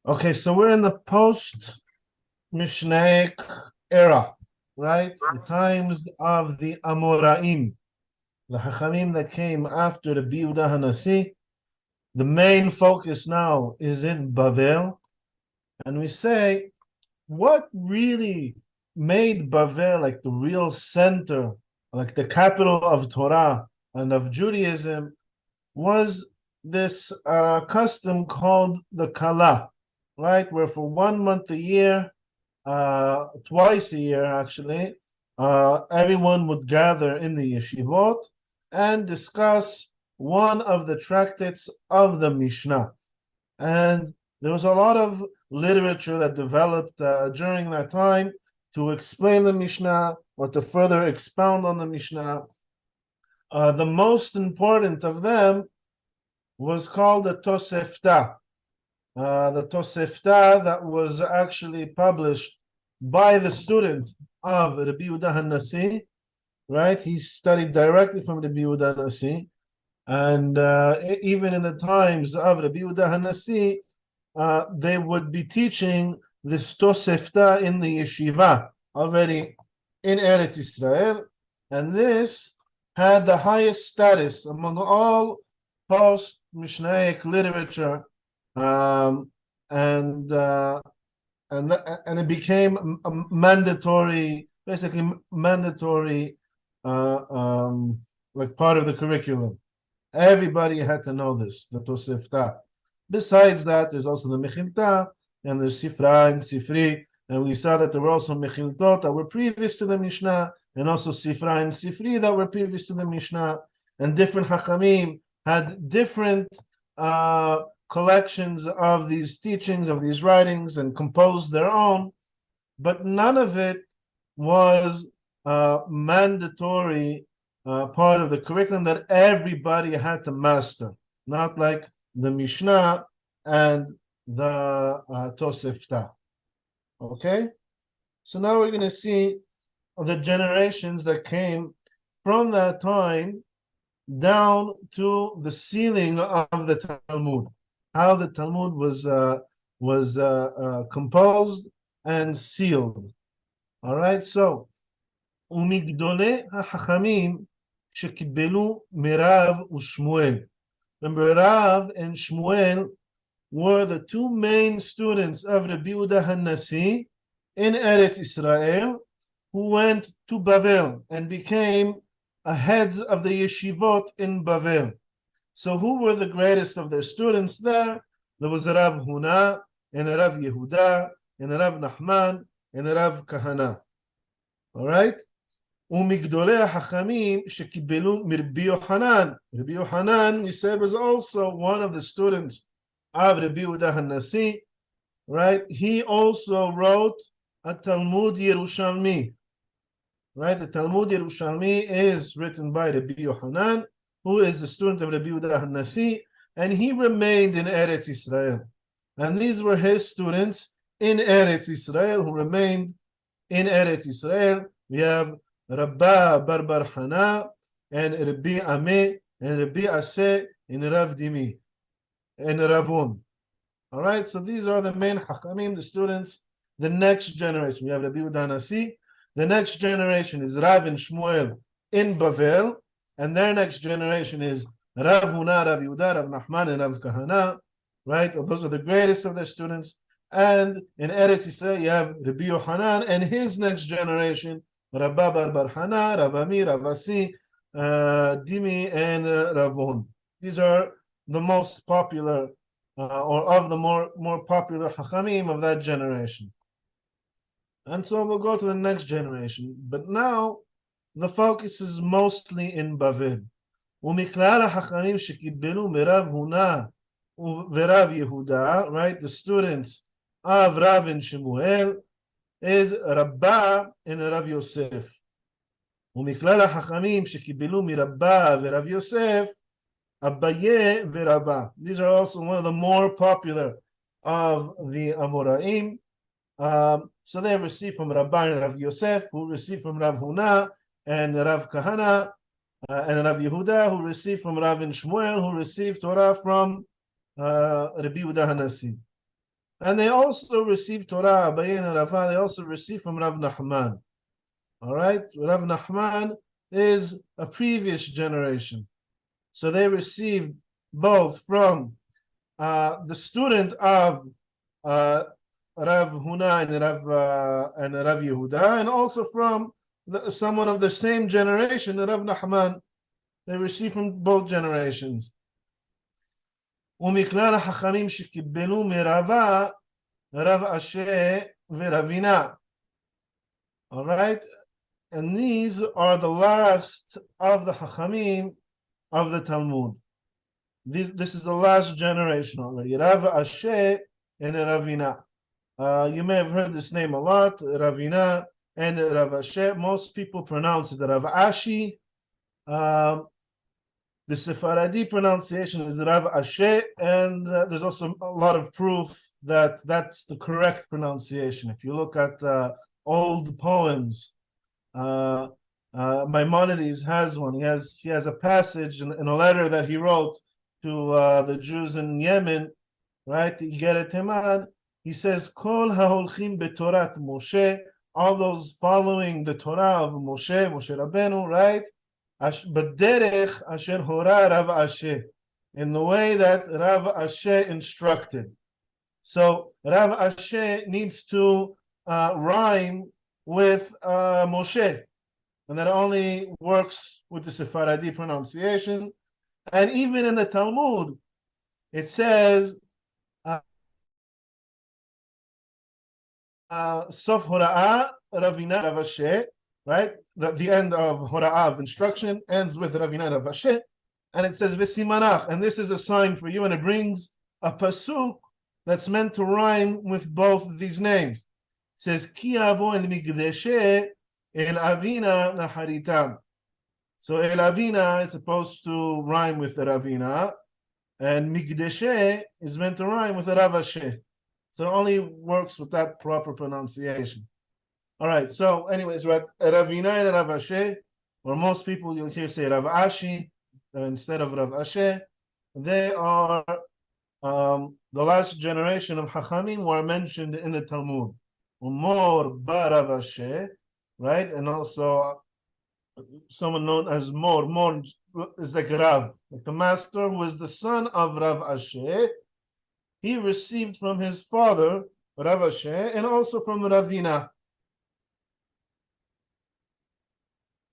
Okay, so we're in the post-Mishnaic era, right? The times of the Amoraim, the Hachamim that came after the Yehuda Hanasi. The main focus now is in Bavel, and we say, what really made Bavel like the real center, like the capital of Torah and of Judaism, was this custom called the Kala, right? Where for 1 month a year, twice a year actually, everyone would gather in the yeshivot and discuss one of the tractates of the Mishna. And there was a lot of literature that developed during that time to explain the Mishnah or to further expound on the Mishnah. The most important of them was called the Tosefta. The Tosefta that was actually published by the student of Rabbi Yehuda Hanasi, right? He studied directly from Rabbi Yehuda Hanasi, and even in the times of Rabbi Yehuda Hanasi, they would be teaching this Tosefta in the yeshiva already in Eretz Israel, and this had the highest status among all post-Mishnaic literature, and it became a mandatory, basically mandatory, like part of the curriculum. Everybody had to know this, the Tosefta. Besides that, there's also the Mechilta, and there's Sifra and Sifri, and we saw that there were also Mechiltot that were previous to the Mishnah, and also Sifra and Sifri that were previous to the Mishnah, and different Hachamim had different collections of these teachings, of these writings, and composed their own, but none of it was mandatory part of the curriculum that everybody had to master, not like the Mishnah and the Tosefta. Okay? So now we're going to see the generations that came from that time down to the sealing of the Talmud, how the Talmud was composed and sealed. All right, so ומגדולי החכמים שקיבלו מרב ושמואל. Remember, Rav and Shmuel were the two main students of Rabbi Yehuda Hanasi in Eretz Israel, who went to Bavel and became heads of the yeshivot in Bavel. So who were the greatest of their students there? There was Rav Huna, and Rav Yehuda, and Rav Nachman, and Rav Kahana. All right? ומגדולי החכמים שקיבלו מרבי יוחנן. Rabbi Yochanan, we said, was also one of the students of Rabbi Yehuda Hanasi, right? He also wrote a Talmud Yerushalmi, right? The Talmud Yerushalmi is written by Rabbi Yochanan, who is the student of Rabbi Yehuda Hanasi, and he remained in Eretz Israel. And these were his students in Eretz Israel who remained in Eretz Israel. We have Rabba Bar Hana and Rabbi Ameh and Rabbi Aseh and Rav Dimi and Ravun. All right, so these are the main Hachamim, the students. The next generation, we have Rabbi Yehuda Hanasi. The next generation is Rav and Shmuel in Bavel, and their next generation is Rav Huna, Rav Yehuda, Rav Nachman, and Rav Kahana. Right, those are the greatest of their students. And in Eretz Yisrael, you have Rabbi Yochanan and his next generation, Rabba Bar Hana, Rav Ami, Rav Asi, Dimi, and Ravon. These are the most popular, or of the more popular Hachamim of that generation. And so we'll go to the next generation. But now, the focus is mostly in Bavel. ומכלל החכמים שקיבלו מרב הונא ורב יהודה, right, the students of Rav and Shemuel, is Rabbah and Rav Yosef. ומכלל החכמים שקיבלו מרבא ורב יוסף, Abaye ורבא. These are also one of the more popular of the Amoraim. So they received from Rabbah and Rav Yosef, who received from Rav Huna and Rav Kahana, and Rav Yehuda, who received from Rav and Shmuel, who received Torah from Rabbi Yehuda Hanasi. And they also received Torah, Abayin and Rava, they also received from Rav Nachman. All right, Rav Nachman is a previous generation. So they received both from the student of Rav Huna and Rav Yehuda, and also from someone of the same generation, Rav Nachman. They received from both generations. ומכלל החכמים שקיבלו מרבה רב אשה ורבינה. All right, and these are the last of the Chachamim of the Talmud. This is the last generation already. Rav Ashe and Ravina. You may have heard this name a lot, Ravina and Rav Ashe. Most people pronounce it Rav Ashi. The Sephardi pronunciation is Rav Ashe, and there's also a lot of proof that that's the correct pronunciation. If you look at old poems, Maimonides has one. He has a passage in a letter that he wrote to the Jews in Yemen, right? Igeret Teman. He says, "Kol haholchim betorat Moshe," all those following the Torah of Moshe Rabbeinu, right? B'derech asher hora Rav Ashe, in the way that Rav Ashe instructed. So Rav Ashe needs to rhyme with Moshe, and that only works with the Sephardi pronunciation. And even in the Talmud, it says Sof Hora'ah Ravina Rav Ashe, right? The end of Hora'ah of instruction ends with Ravina Rav Ashe, and it says V'simanach, and this is a sign for you, and it brings a pasuk that's meant to rhyme with both of these names. It says Ki avo el migdeshe el avina naharitam. So el avina is supposed to rhyme with the Ravina, and migdeshe is meant to rhyme with the Rav Ashe. So it only works with that proper pronunciation. All right, so anyways, Ravina and Rav Ashe, or most people you'll hear say Rav Ashi instead of Rav Ashe, they are the last generation of Chachamim who are mentioned in the Talmud. Mor ba Rav Ashe, right? And also someone known as Mor. Mor is like Rav, like the master who is the son of Rav Ashe. He received from his father, Rav Ashe, and also from Ravina.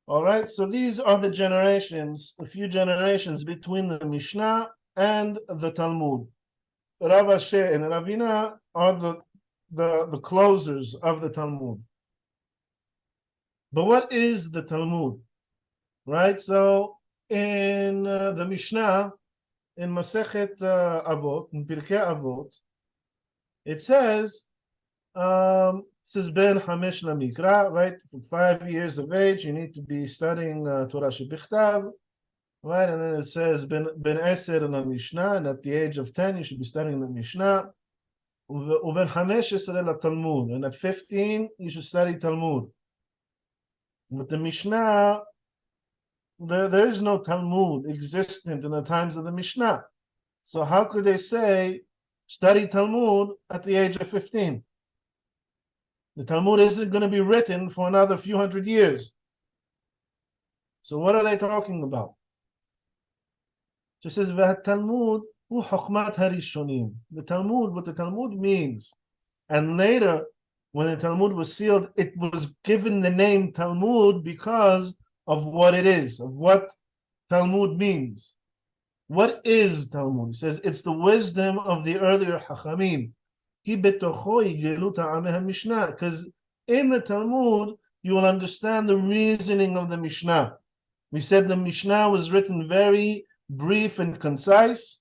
All right, so these are the generations, a few generations between the Mishnah and the Talmud. Rav Ashe and Ravina are the closers of the Talmud. But what is the Talmud? Right, so in the Mishnah, in Masechet Avot, in Pirkei Avot, it says Ben Hamesh Lamikra, right? From 5 years of age, you need to be studying Torah Shebichtav, right? And then it says Ben Eser Mishnah, and at the age of 10, you should be studying the Mishnah. Uben Hamesh Esrei Talmud, and at 15, you should study Talmud. But the Mishnah, there is no Talmud existent in the times of the Mishnah. So how could they say study Talmud at the age of 15? The Talmud isn't going to be written for another few hundred years. So what are they talking about? So it says, Talmud hu chokhmat harishonim. The Talmud, what the Talmud means. And later, when the Talmud was sealed, it was given the name Talmud because of what it is, of what Talmud means. What is Talmud? It says it's the wisdom of the earlier Chachamim. Because in the Talmud, you will understand the reasoning of the Mishnah. We said the Mishnah was written very brief and concise,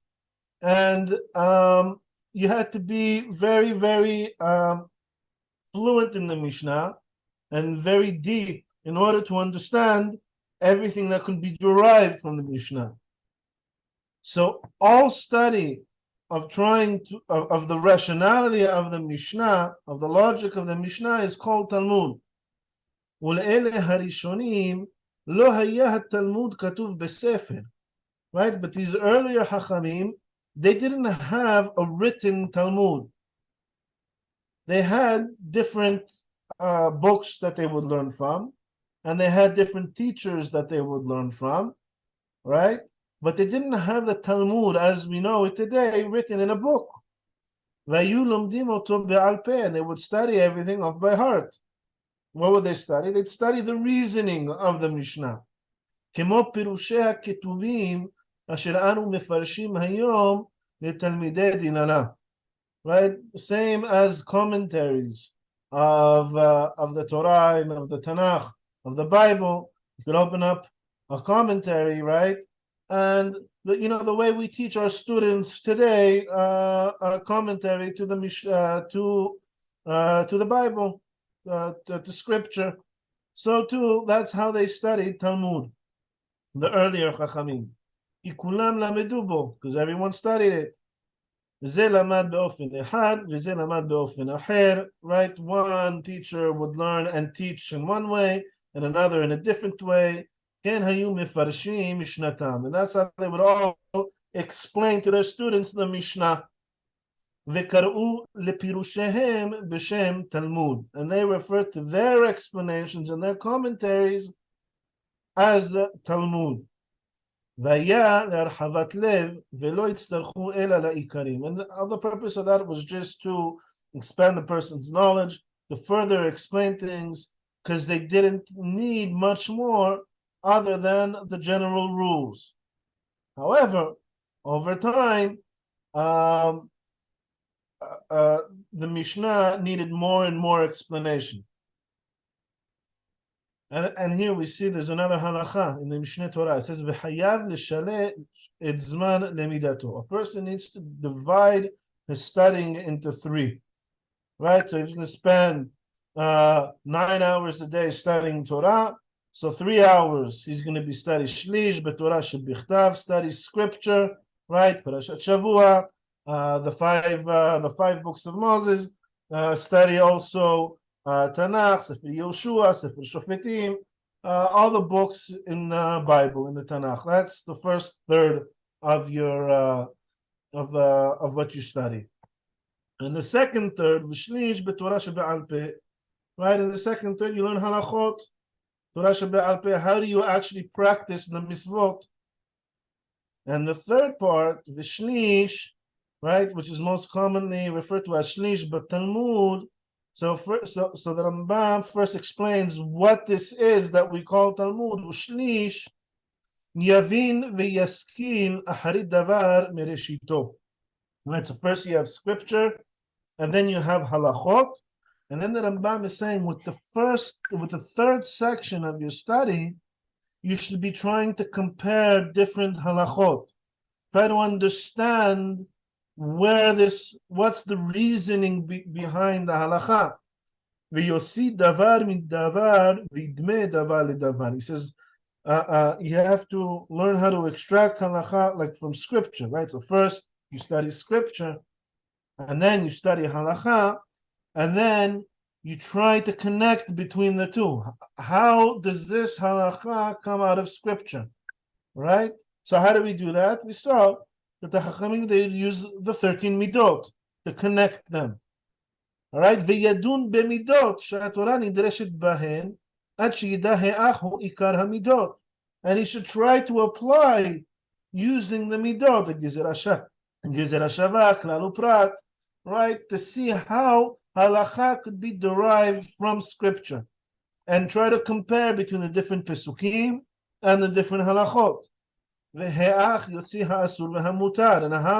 and you had to be very, very fluent in the Mishnah and very deep in order to understand everything that could be derived from the Mishnah. So all study of trying to of the rationality of the Mishnah, of the logic of the Mishnah, is called Talmud. Right? But these earlier Hachamim, they didn't have a written Talmud. they had different books that they would learn from, and they had different teachers that they would learn from, right? But they didn't have the Talmud as we know it today written in a book. And they would study everything off by heart. What would they study? They'd study the reasoning of the Mishnah. כמו פירושי הכתובים אשר אנו מפרשים היום לתלמידי דיננה. Right? Same as commentaries of the Torah and of the Tanakh, of the Bible. You could open up a commentary, right? And the way we teach our students today, a commentary to the the Bible, to Scripture. So too, that's how they studied Talmud, the earlier Chachamim. Because everyone studied it. Right? One teacher would learn and teach in one way, and another in a different way. And that's how they would all explain to their students the Mishnah. And they refer to their explanations and their commentaries as Talmud. And the other purpose of that was just to expand the person's knowledge, to further explain things, because they didn't need much more other than the general rules. However, over time, the Mishnah needed more and more explanation. And here we see there's another halacha in the Mishnah Torah. It says, "V'chayav l'shaleh et zman lemidato." A person needs to divide his studying into 3. Right? So if you can spend 9 hours a day studying Torah, so 3 hours he's going to be studying shlish, b'Torah shebichtav, study scripture, right? Parashat Shavua, the five books of Moses, study also Tanakh, Sefer Yoshua, Sefer Shofetim, all the books in the Bible, in the Tanakh. That's the first third of your of what you study. And the second third, v'shlish b'Torah shebe'al peh, right? In the second third, you learn halachot, Torah shebe'al peh. How do you actually practice the mitzvot? And the third part, v'shlish, right, which is most commonly referred to as shlish but Talmud. So the Rambam first explains what this is that we call Talmud. Ushlish yavin v'yaskil aharit davar mereshito. Right. So first you have scripture, and then you have halachot, and then the Rambam is saying with the third section of your study, you should be trying to compare different halachot. Try to understand what's the reasoning behind the halacha. V'yosi davar min davar v'idme davar ledavar. He says you have to learn how to extract halacha like from scripture, right? So first you study scripture, and then you study halacha, and then you try to connect between the two. How does this halacha come out of scripture, right? So how do we do that? We saw that the Chachamim, they use the 13 midot to connect them. All right? V'yadun b'midot she'atorah nidreshet bahen ad she'yideh he'ach hu ikar hamidot. And he should try to apply using the midot, the gezer hashava, klal uprat, right? To see how halacha could be derived from scripture, and try to compare between the different pesukim and the different halachot. And how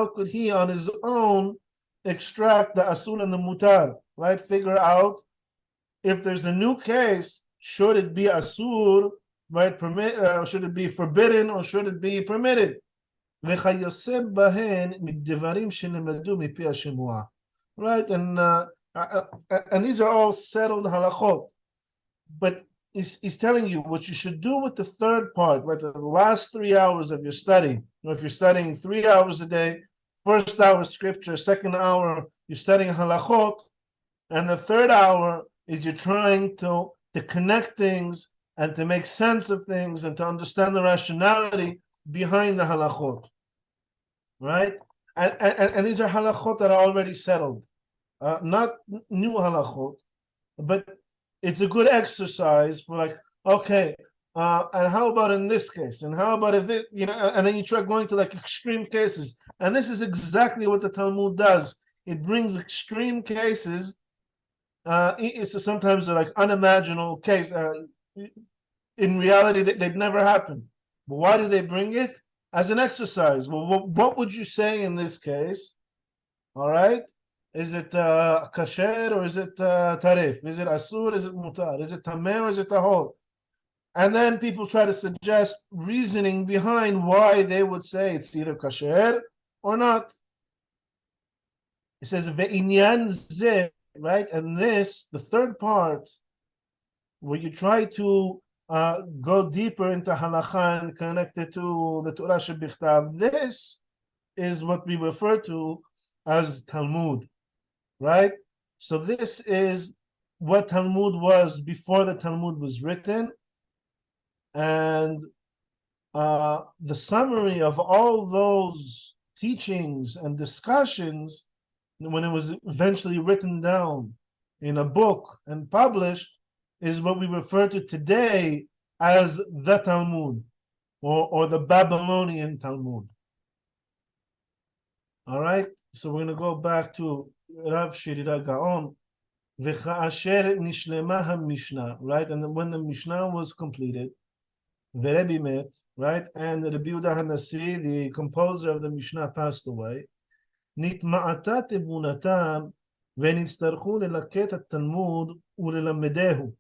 could he on his own extract the asur and the mutar, right? Figure out if there's a new case, should it be asur, right? Should it be forbidden, or should it be permitted? Right? And these are all settled halachot. But he's telling you what you should do with the third part, right? The last 3 hours of your study. If you're studying 3 hours a day, first hour scripture, second hour you're studying halachot, and the third hour is you're trying to connect things and to make sense of things and to understand the rationality behind the halachot, right? And these are halachot that are already settled. not new halachot, but it's a good exercise for like, okay, and how about in this case? And how about if this, and then you try going to like extreme cases. And this is exactly what the Talmud does. It brings extreme cases. It's sometimes they're like unimaginable case. In reality, they'd never happen. But why do they bring it? As an exercise. Well, what would you say in this case? All right. Is it kasher or is it tarif? Is it asur? Is it mutar? Is it tameh or is it tahor? And then people try to suggest reasoning behind why they would say it's either kasher or not. It says ve'inyan zeh, right? And this, the third part, where you try to go deeper into halacha and connect it to the Torah shebichtav. This is what we refer to as Talmud, right? So this is what Talmud was before the Talmud was written, and the summary of all those teachings and discussions, when it was eventually written down in a book and published, is what we refer to today as the Talmud, or the Babylonian Talmud. All right, so we're going to go back to Rav Shirira Gaon. V'cha'asher nishlema ha-Mishna, right? And when the Mishnah was completed, the Rebbe met, right? And the Rabbi Yehuda HaNasi, the composer of the Mishnah, passed away. Nitma'ata tebunatam v'nitztarchu lelaket at-Talmud u'lelammedehu.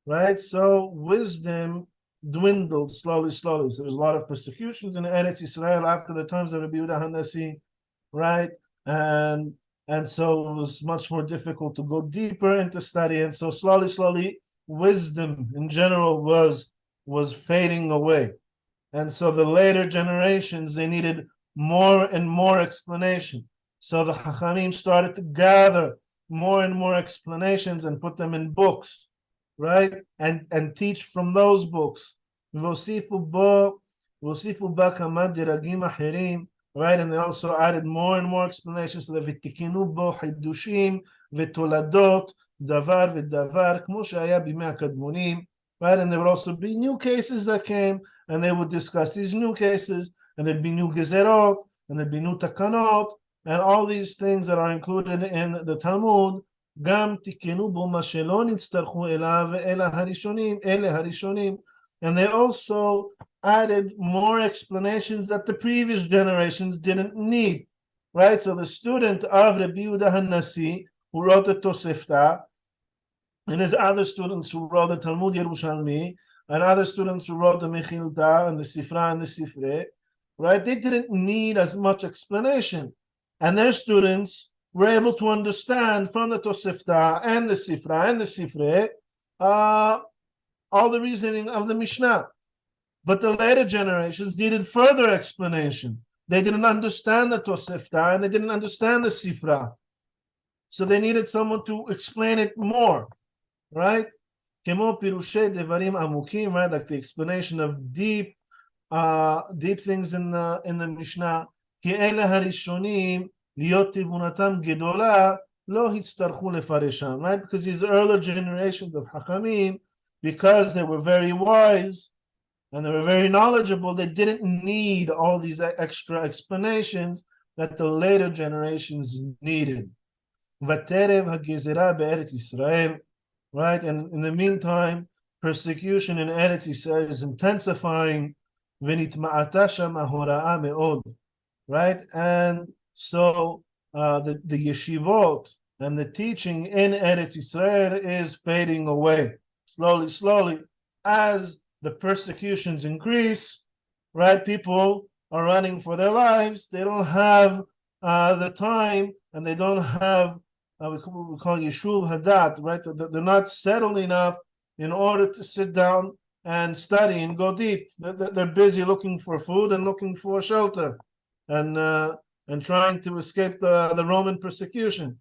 Right? So wisdom dwindled slowly. So there's a lot of persecutions in Eretz Yisrael after the times of Rabbi Yehuda HaNasi, right? And so it was much more difficult to go deeper into study. And so slowly, wisdom in general was fading away. And so the later generations, they needed more and more explanation. So the Chachamim started to gather more and more explanations and put them in books, right? And teach from those books. והוסיפו בה כמה דירגים אחרים, right? And they also added more and more explanations so that ותיקנו בו חידושים ותולדות דבר ודבר כמו שהיה בימי הקדמונים, right? And there would also be new cases that came, and they would discuss these new cases, and there'd be new gezerot, and there'd be new takanot, and all these things that are included in the Talmud. גם תיקנו בו מה שלא נצטרכו אליו אלה הראשונים. And they also added more explanations that the previous generations didn't need, right? So the student of Rabbi Yehuda HaNasi, who wrote the Tosefta, and his other students who wrote the Talmud Yerushalmi, and other students who wrote the Mechilta and the Sifra and the Sifre, right? They didn't need as much explanation. And their students were able to understand from the Tosefta and the Sifra and the Sifre all the reasoning of the Mishnah. But the later generations needed further explanation. They didn't understand the Tosefta and they didn't understand the Sifra. So they needed someone to explain it more, right? Kemo pirushei devarim amukim, right? Like the explanation of deep things in the Mishnah. Ki ele harishonim להיות תבונתם גדולה, לא הצטרכו לפרשם, right? Because these earlier generations of Hachamim, because they were very wise and they were very knowledgeable, they didn't need all these extra explanations that the later generations needed. ותרב הגזרה בארץ ישראל, right? And in the meantime, persecution in Eretz Yisrael is intensifying, ונתמעטה שם ההוראה מאוד, right? And so the yeshivot and the teaching in Eretz Yisrael is fading away slowly as the persecutions increase, right? People are running for their lives. They don't have the time, and they don't have we call yeshuv hadat, right? They're not settled enough in order to sit down and study and go deep. They're busy looking for food and looking for shelter, and trying to escape the Roman persecution.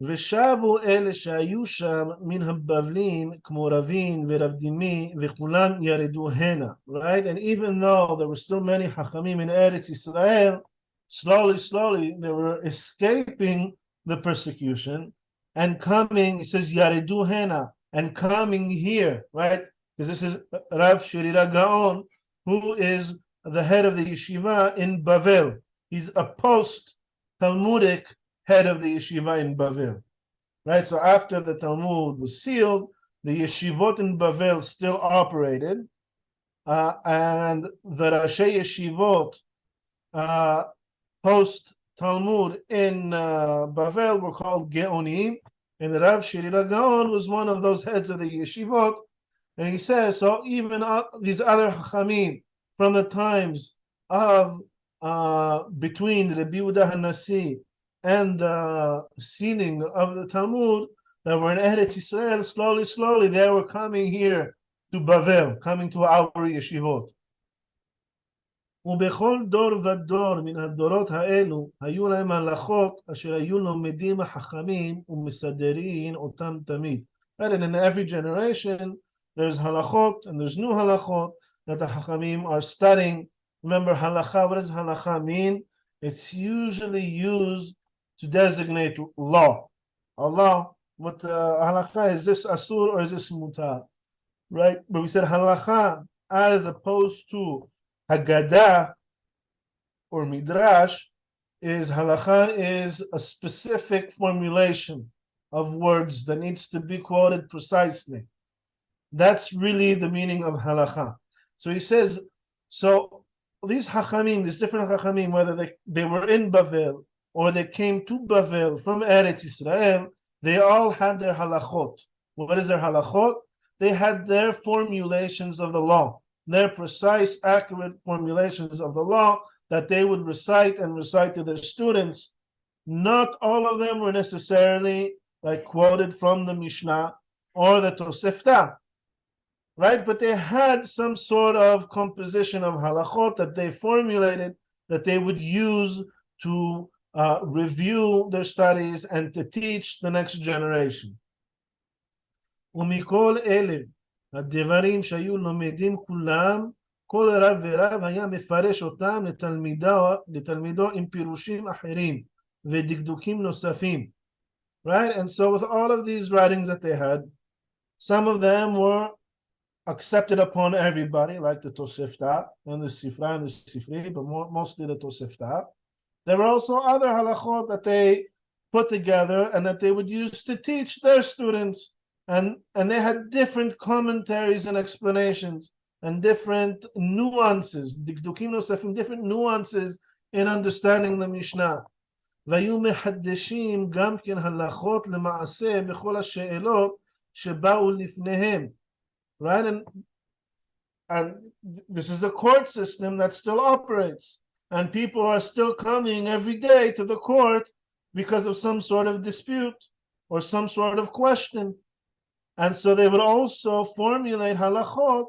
ושבו אלה שהיו שם מן הבבלים כמו רבין ורב דימי וכולם ירדו הנה, right? And even though there were still many Hachamim in Eretz Yisrael, slowly they were escaping the persecution, and coming, he says, Yaridu Hena, and coming here, right? Because this is Rav Shirira Gaon, who is the head of the yeshiva in Bavel. He's a post-Talmudic head of the yeshiva in Bavel, right? So after the Talmud was sealed, the yeshivot in Bavel still operated, and the Rashi yeshivot post-Talmud in Bavel were called Geonim, and the Rav Shirira Gaon was one of those heads of the yeshivot. And he says, so even these other Chachamim from the times of between the Rabbi Yehuda HaNasi and the sealing of the Talmud that were in Eretz Yisrael, slowly, they were coming here to Bavel, coming to our yeshivot. ובכל דור ודור מן הדורות האלו היו להם הלכות אשר היו לומדים החכמים ומסדרים אותם תמיד. Right? And in every generation there's halachot and there's new halachot that the Chachamim are studying. Remember, halakha, what does halakha mean? It's usually used to designate law. Allah, what halakha, is this asur or is this mutar? Right? But we said halakha as opposed to Haggadah or Midrash is halakha is a specific formulation of words that needs to be quoted precisely. That's really the meaning of halakha. So he says, so these hachamim, these different hachamim, whether they were in Bavel or they came to Bavel from Eretz Yisrael, they all had their halachot. What is their halachot? They had their formulations of the law, their precise, accurate formulations of the law that they would recite to their students. Not all of them were necessarily like quoted from the Mishna or the Tosefta, right? But they had some sort of composition of halachot that they formulated that they would use to review their studies and to teach the next generation. ומכל אלה הדברים שהיו לומדים כולם, כל רב ורב היה מפרש אותם לתלמידו עם פירושים אחרים ודקדוקים נוספים. Right? And so with all of these writings that they had, some of them were accepted upon everybody, like the Tosefta and the Sifra and the Sifri, but mostly the Tosefta. There were also other halachot that they put together and that they would use to teach their students. And they had different commentaries and explanations and different nuances, different nuances in understanding the Mishnah. והיו מחדשים גם כן הלכות למעשה בכל השאלות שבאו לפניהם. Right? And this is a court system that still operates. And people are still coming every day to the court because of some sort of dispute or some sort of question. And so they would also formulate halachot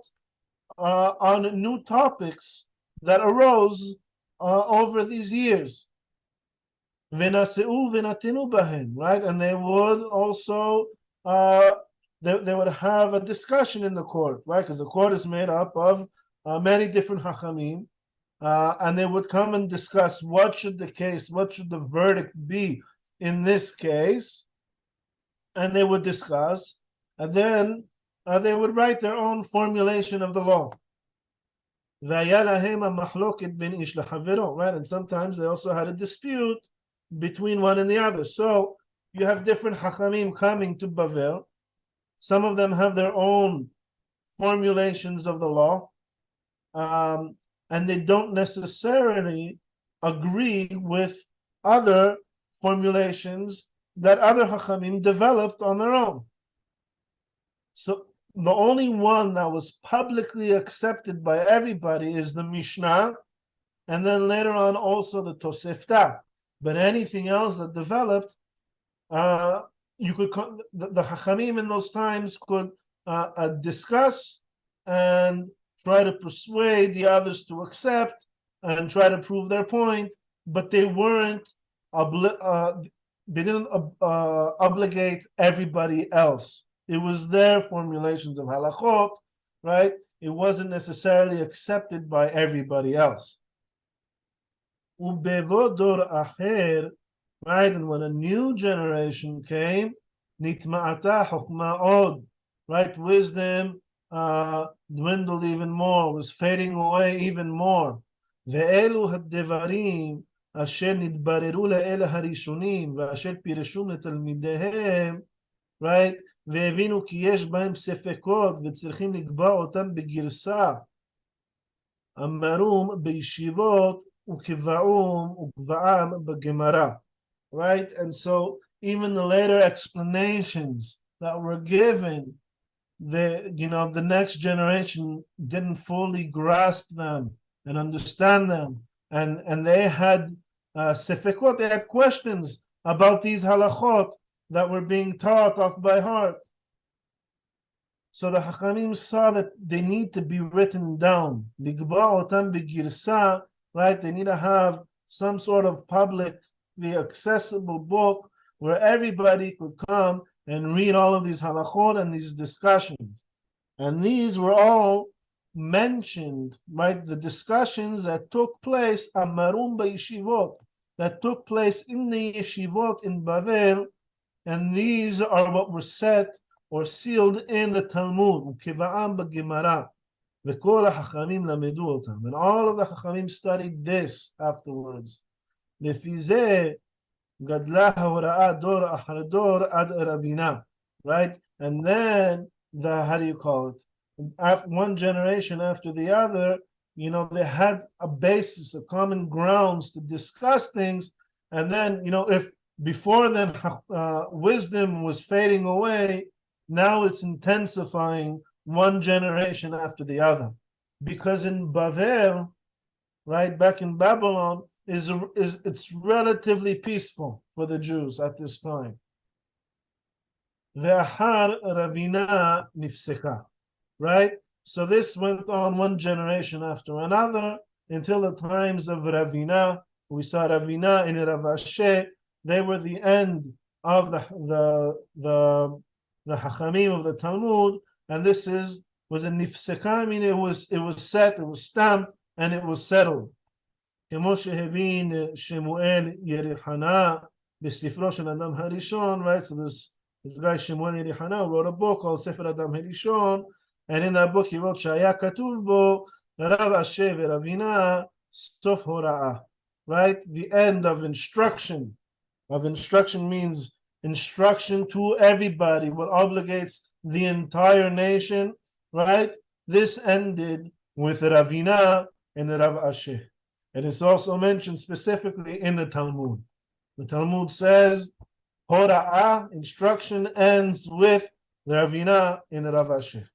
on new topics that arose over these years. Right? And they would also they would have a discussion in the court, right? Because the court is made up of many different hachamim, and they would come and discuss what should the verdict be in this case, and they would discuss, and then they would write their own formulation of the law. Right? And sometimes they also had a dispute between one and the other. So you have different hachamim coming to Bavel. Some of them have their own formulations of the law, and they don't necessarily agree with other formulations that other hachamim developed on their own. So the only one that was publicly accepted by everybody is the Mishnah, and then later on also the Tosefta. But anything else that developed, you could the Chachamim in those times could discuss and try to persuade the others to accept and try to prove their point, but they weren't they didn't obligate everybody else. It was their formulations of halachot, right? It wasn't necessarily accepted by everybody else. ובבוא דור אחר right? And when a new generation came, nitma'ata chokma od, right? Wisdom dwindled even more, was fading away even more. Ve'elu haddevarim asher nitbareru le'ele harishonim ve'asher pireshum letalmidehem, right? והבינו כי יש בהם ספקות וצריכים לקבוע אותם בגרסה. אמרום בישיבות וקבעם בגמרא. Right? And so even the later explanations that were given, the next generation didn't fully grasp them and understand them. And they had sefekot, they had questions about these halachot that were being taught off by heart. So the Hachamim saw that they need to be written down. Right? They need to have some sort of publicly accessible book where everybody could come and read all of these halachot and these discussions. And these were all mentioned, right? The discussions that took place, Amoraim yeshivot, that took place in the yeshivot in Bavel, and these are what were set or sealed in the Talmud, וכבעם בגמרא, וכל החכמים למדו אותם. And all of the Chachamim studied this afterwards. לפי זה גדלה ההוראה דור אחר דור עד רבינה, right? And then how do you call it? After one generation after the other, they had a basis, a common grounds to discuss things. And then, if before then wisdom was fading away, now it's intensifying one generation after the other. Because in Bavel, right, back in Babylon, it's relatively peaceful for the Jews at this time. Ve'achar ravina nifseka, right? So this went on one generation after another until the times of Ravina. We saw Ravina and Rav Asher. They were the end of the Hachamim of the Talmud, and this was a nifseka, meaning it was set, it was stamped, and it was settled. כמו שהבין שמואל יריחנה בספרו של אדם הראשון, right? So this guy Shemuel Yerichana wrote a book called Sefer Adam Harishon, and in that book he wrote שהיה כתוב בו רב אשר ורבינה סוף הוראה, right? The end of instruction. Instruction means instruction to everybody, what obligates the entire nation, right? This ended with Ravina and Rav Asher. And it's also mentioned specifically in the Talmud. The Talmud says, Hora'ah, instruction, ends with Ravina and Rav Asher.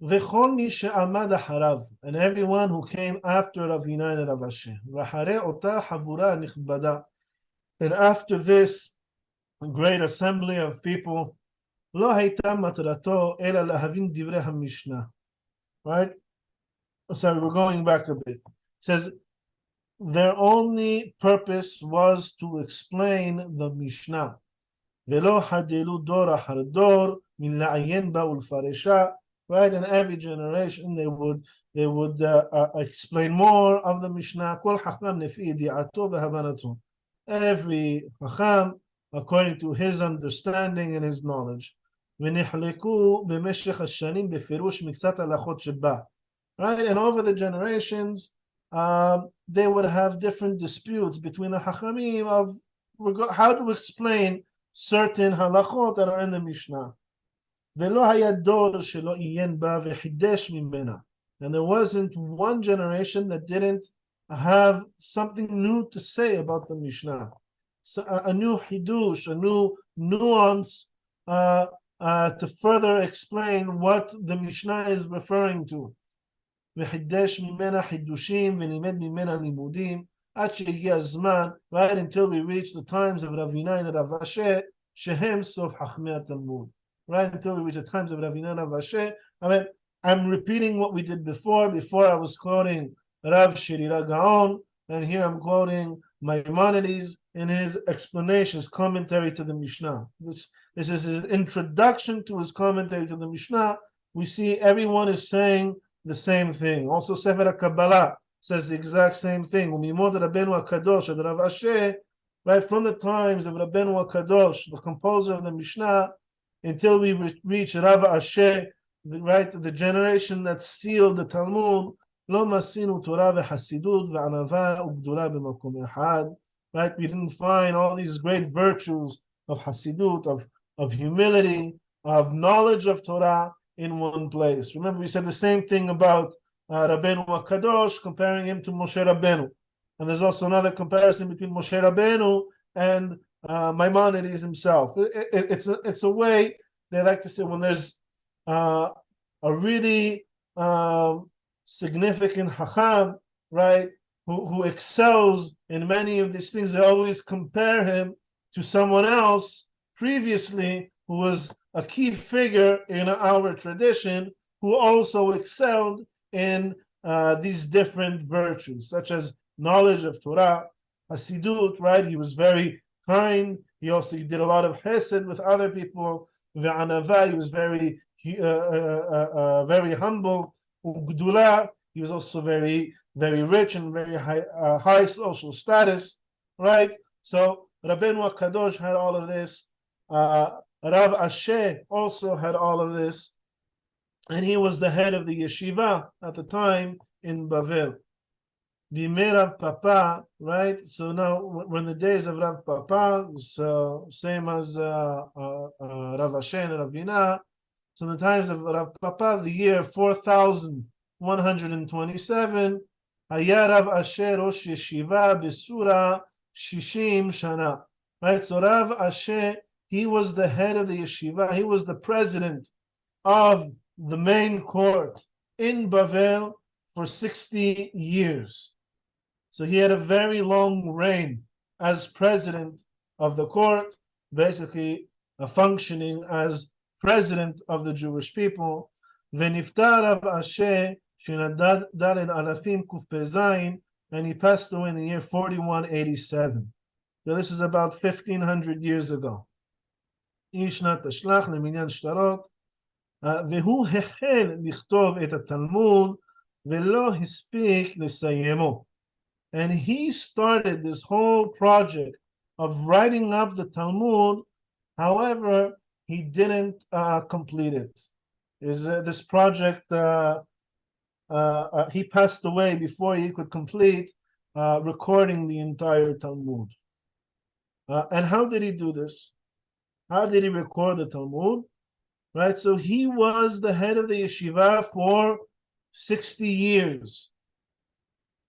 וכל מי שעמד אחריו, and everyone who came after Ravina and Rav Asher, ואחרי אותה חבורה נכבדה, and after this great assembly of people, לא הייתה מטרתו אלא להבין דברי המשנה. Right? Sorry, we're going back a bit. It says, their only purpose was to explain the Mishnah. ולא חדלו דור אחר דור מלעיין בה ולפרשה. Right, in every generation they would explain more of the Mishnah. כל חכם לפי ידיעתו והבנתו. Every חכם according to his understanding and his knowledge. ונחלקו במשך השנים בפירוש מקצת הלכות שבה. Right, and over the generations, they would have different disputes between the Hachamim of how to explain certain halachot that are in the Mishnah. ולא היה דור שלא עיין בה וחידש ממנה. And there wasn't one generation that didn't have something new to say about the Mishnah. So a new hidush, a new nuance to further explain what the Mishnah is referring to. וחידש ממנה חידושים ולימד ממנה לימודים עד שהגיע הזמן, right until we reach the times of Ravina and Rav Asher, שהם סוף חכמי התלמוד. Right until we reach the times of Ravina and Rav Asher. I mean, I'm repeating what we did before. Before I was quoting Rav Shirira Gaon, and here I'm quoting Maimonides in his explanations, commentary to the Mishnah. This is his introduction to his commentary to the Mishnah. We see everyone is saying the same thing. Also, Sefer Kabbalah, says the exact same thing. Umimod Rabbeinu HaKadosh, and Rav Asher, right from the times of Rabbeinu HaKadosh, the composer of the Mishnah, until we reach Rav Asher, right, the generation that sealed the Talmud, Lo masinu Torah v'Hasidut v'anava u'gdula b'makom echad. Right, we didn't find all these great virtues of Hasidut, of humility, of knowledge of Torah in one place. Remember, we said the same thing about Rabbeinu HaKadosh, comparing him to Moshe Rabbeinu. And there's also another comparison between Moshe Rabbeinu and Maimonides himself. It's a way they like to say when there's a really significant Chacham, right, who excels in many of these things, they always compare him to someone else previously who was a key figure in our tradition, who also excelled in these different virtues, such as knowledge of Torah, Hasidut, right? He was very kind. He did a lot of Hesed with other people. Ve'anava, he was very humble. Ugdula, he was also very rich and very high social status, right? So Rabbeinu HaKadosh had all of this. Rav Asher also had all of this, and he was the head of the yeshiva at the time in Bavel. Bimei Rav Papa, right? So now, when the days of Rav Papa, so same as Rav Asher and Rav Yina, so the times of Rav Papa, the year 4127, Haya Rav Asher Rosh Yeshiva Besura Shishim Shana. Right, so Rav Asher, he was the head of the yeshiva. He was the president of the main court in Bavel for 60 years. So he had a very long reign as president of the court, basically functioning as president of the Jewish people. V'niftar Rav Asher shenadad daled alafim kuf pezayin, and he passed away in the year 4187. So this is about 1500 years ago. Ishna tashlach leminyan shtarot, והוא החל לכתוב את התלמוד ולא הספיק לסיימו. And he started this whole project of writing up the Talmud. However, he didn't complete it. This project, he passed away before he could complete recording the entire Talmud. And how did he do this? How did he record the Talmud? Right, so he was the head of the yeshiva for 60 years.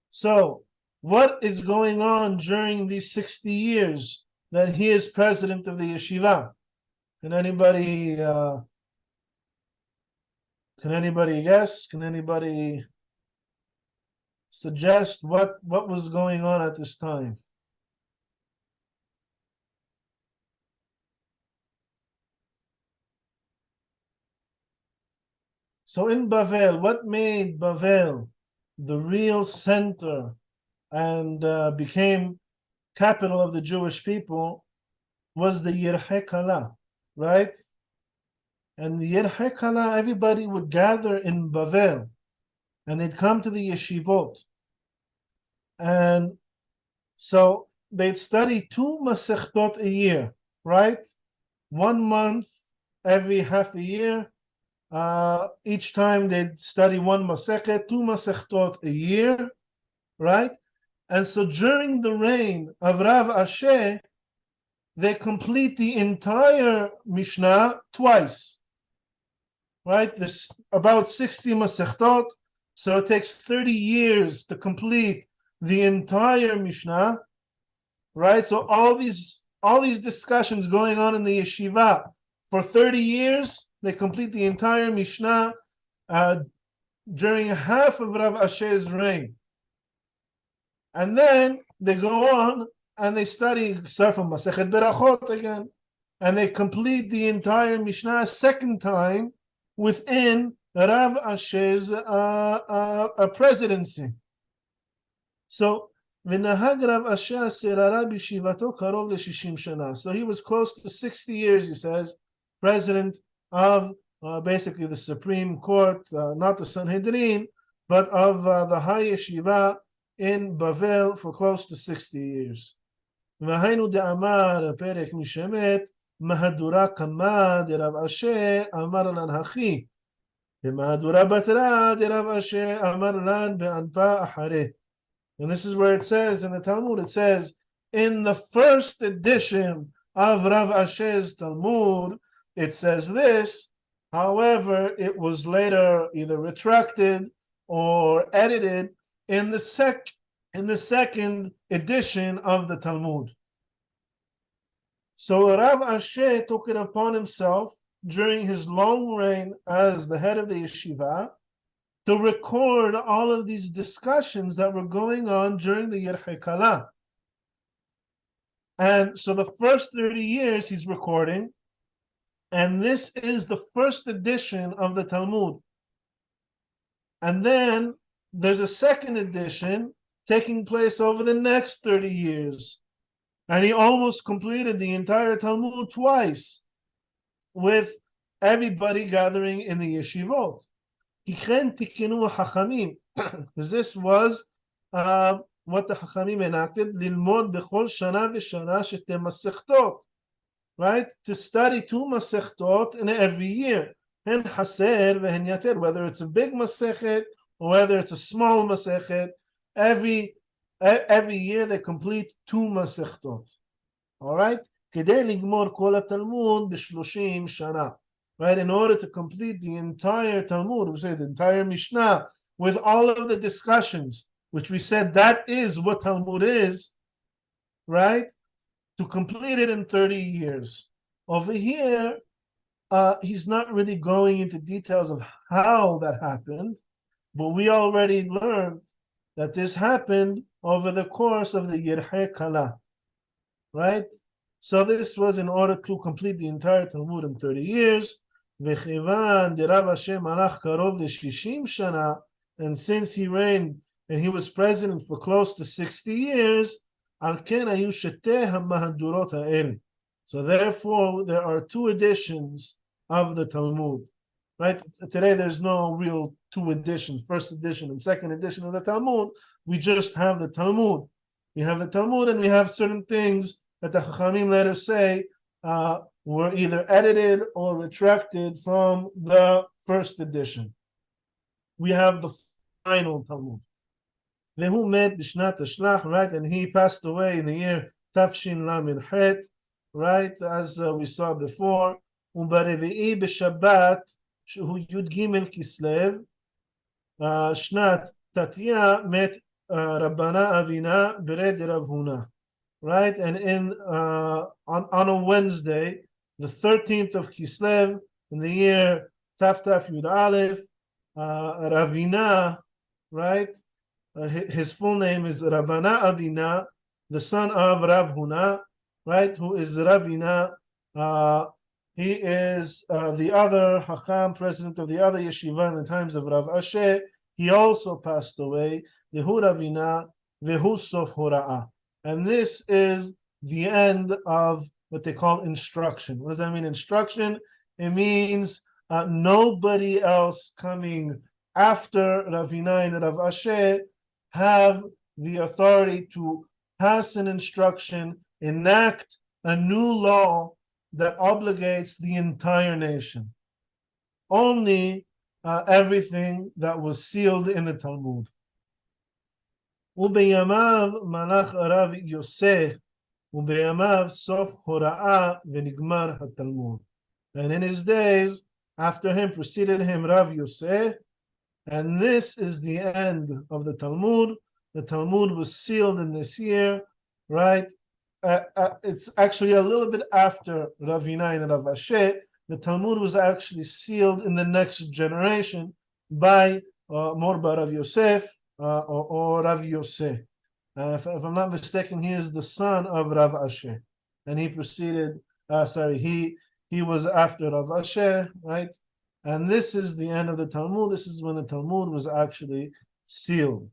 So what is going on during these 60 years that he is president of the yeshiva? Can anybody guess? Can anybody suggest what was going on at this time? So in Bavel, what made Bavel the real center and became capital of the Jewish people was the Yirchei Kala, right? And the Yirchei Kala, everybody would gather in Bavel, and they'd come to the yeshivot. And so they'd study 2 masechtot a year, right? 1 month every half a year. Each time they'd study 1 masechet, 2 masechtot a year, right? And so during the reign of Rav Asher, they complete the entire Mishnah twice, right? There's about 60 masechtot, so it takes 30 years to complete the entire Mishnah, right? So all these discussions going on in the yeshiva for 30 years, they complete the entire Mishnah during half of Rav Asher's reign. And then they go on and they start from Masechet Berachot again, and they complete the entire Mishnah a second time within Rav Asher's presidency. So, V'nahag Rav Asher serara b'shivato karov le-60 shana. So he was close to 60 years, he says, president of basically the Supreme Court, not the Sanhedrin, but of the High Yeshiva in Bavel for close to 60 years. והיינו דאמר פרק משמת, מהדורה קמה דרב אשה אמר לן הכי, ומהדורה בתרה דרב אשה אמר לן באנפה אחרי. And this is where it says in the Talmud, it says, in the first edition of Rav Ashe's Talmud, it says this, however, it was later either retracted or edited in the second edition of the Talmud. So Rav Ashe took it upon himself during his long reign as the head of the yeshiva to record all of these discussions that were going on during the Yerchei Kala. And so the first 30 years he's recording, and this is the first edition of the Talmud. And then there's a second edition taking place over the next 30 years. And he almost completed the entire Talmud twice with everybody gathering in the yeshivot. Because this was what the Chachamim enacted, lilmod bechol shana v'shana shete masechtot, right? To study 2 masechtot in every year. Hen chaser v'hen yater, whether it's a big masechet or whether it's a small masechet, every year they complete 2 masechtot. All right? כדי לגמור כל התלמוד ב-30 שנה. Right, in order to complete the entire Talmud, we say the entire Mishnah, with all of the discussions, which we said that is what Talmud is, right? To complete it in 30 years. Over here, he's not really going into details of how that happened, but we already learned that this happened over the course of the Yerchei Kala, right? So this was in order to complete the entire Talmud in 30 years. וכיוון דרב אשה מלך קרוב ל-60 שנה, and since he reigned and he was president for close to 60 years, על כן היו שתי המהדורות האלה. So therefore there are 2 editions of the Talmud. Right? Today there's no real 2 editions, first edition and second edition of the Talmud. We just have the Talmud. We have the Talmud and we have certain things that the Chachamim later say were either edited or retracted from the first edition. We have the final Talmud. Vehu met b'shnat hashlach, right? And he passed away in the year Tafshin Lamed Het, right? As we saw before. U'barevi'i b'Shabbat, shehu Yud Gimel Kislev, Shnat Tatya met Rabbana Avina Bered Rav Huna. Right? And in on a Wednesday, the 13th of Kislev, in the year Taftaf Yud Aleph, Ravina, right? His full name is Ravana Avina, the son of Rav Huna, right? Who is Ravina? He is the other Hacham, president of the other yeshiva in the times of Rav Ashe. He also passed away. Vehu Ravina, vehu sof hora'ah. And this is the end of what they call instruction. What does that mean, instruction? It means nobody else coming after Ravina and Rav Ashe have the authority to pass an instruction, enact a new law that obligates the entire nation. Only everything that was sealed in the Talmud. ובימיו מלך הרב יוסף, ובימיו סוף הוראה ונגמר התלמוד. And in his days, after him proceeded him Rav Yosef, and this is the end of the Talmud. The Talmud was sealed in this year, right? It's actually a little bit after Ravina and Rav Ashe. The Talmud was actually sealed in the next generation by Morba Rav Yosef, or Rav Yosef. If I'm not mistaken, he is the son of Rav Ashe, and he proceeded. He was after Rav Ashe, right? And this is the end of the Talmud. This is when the Talmud was actually sealed,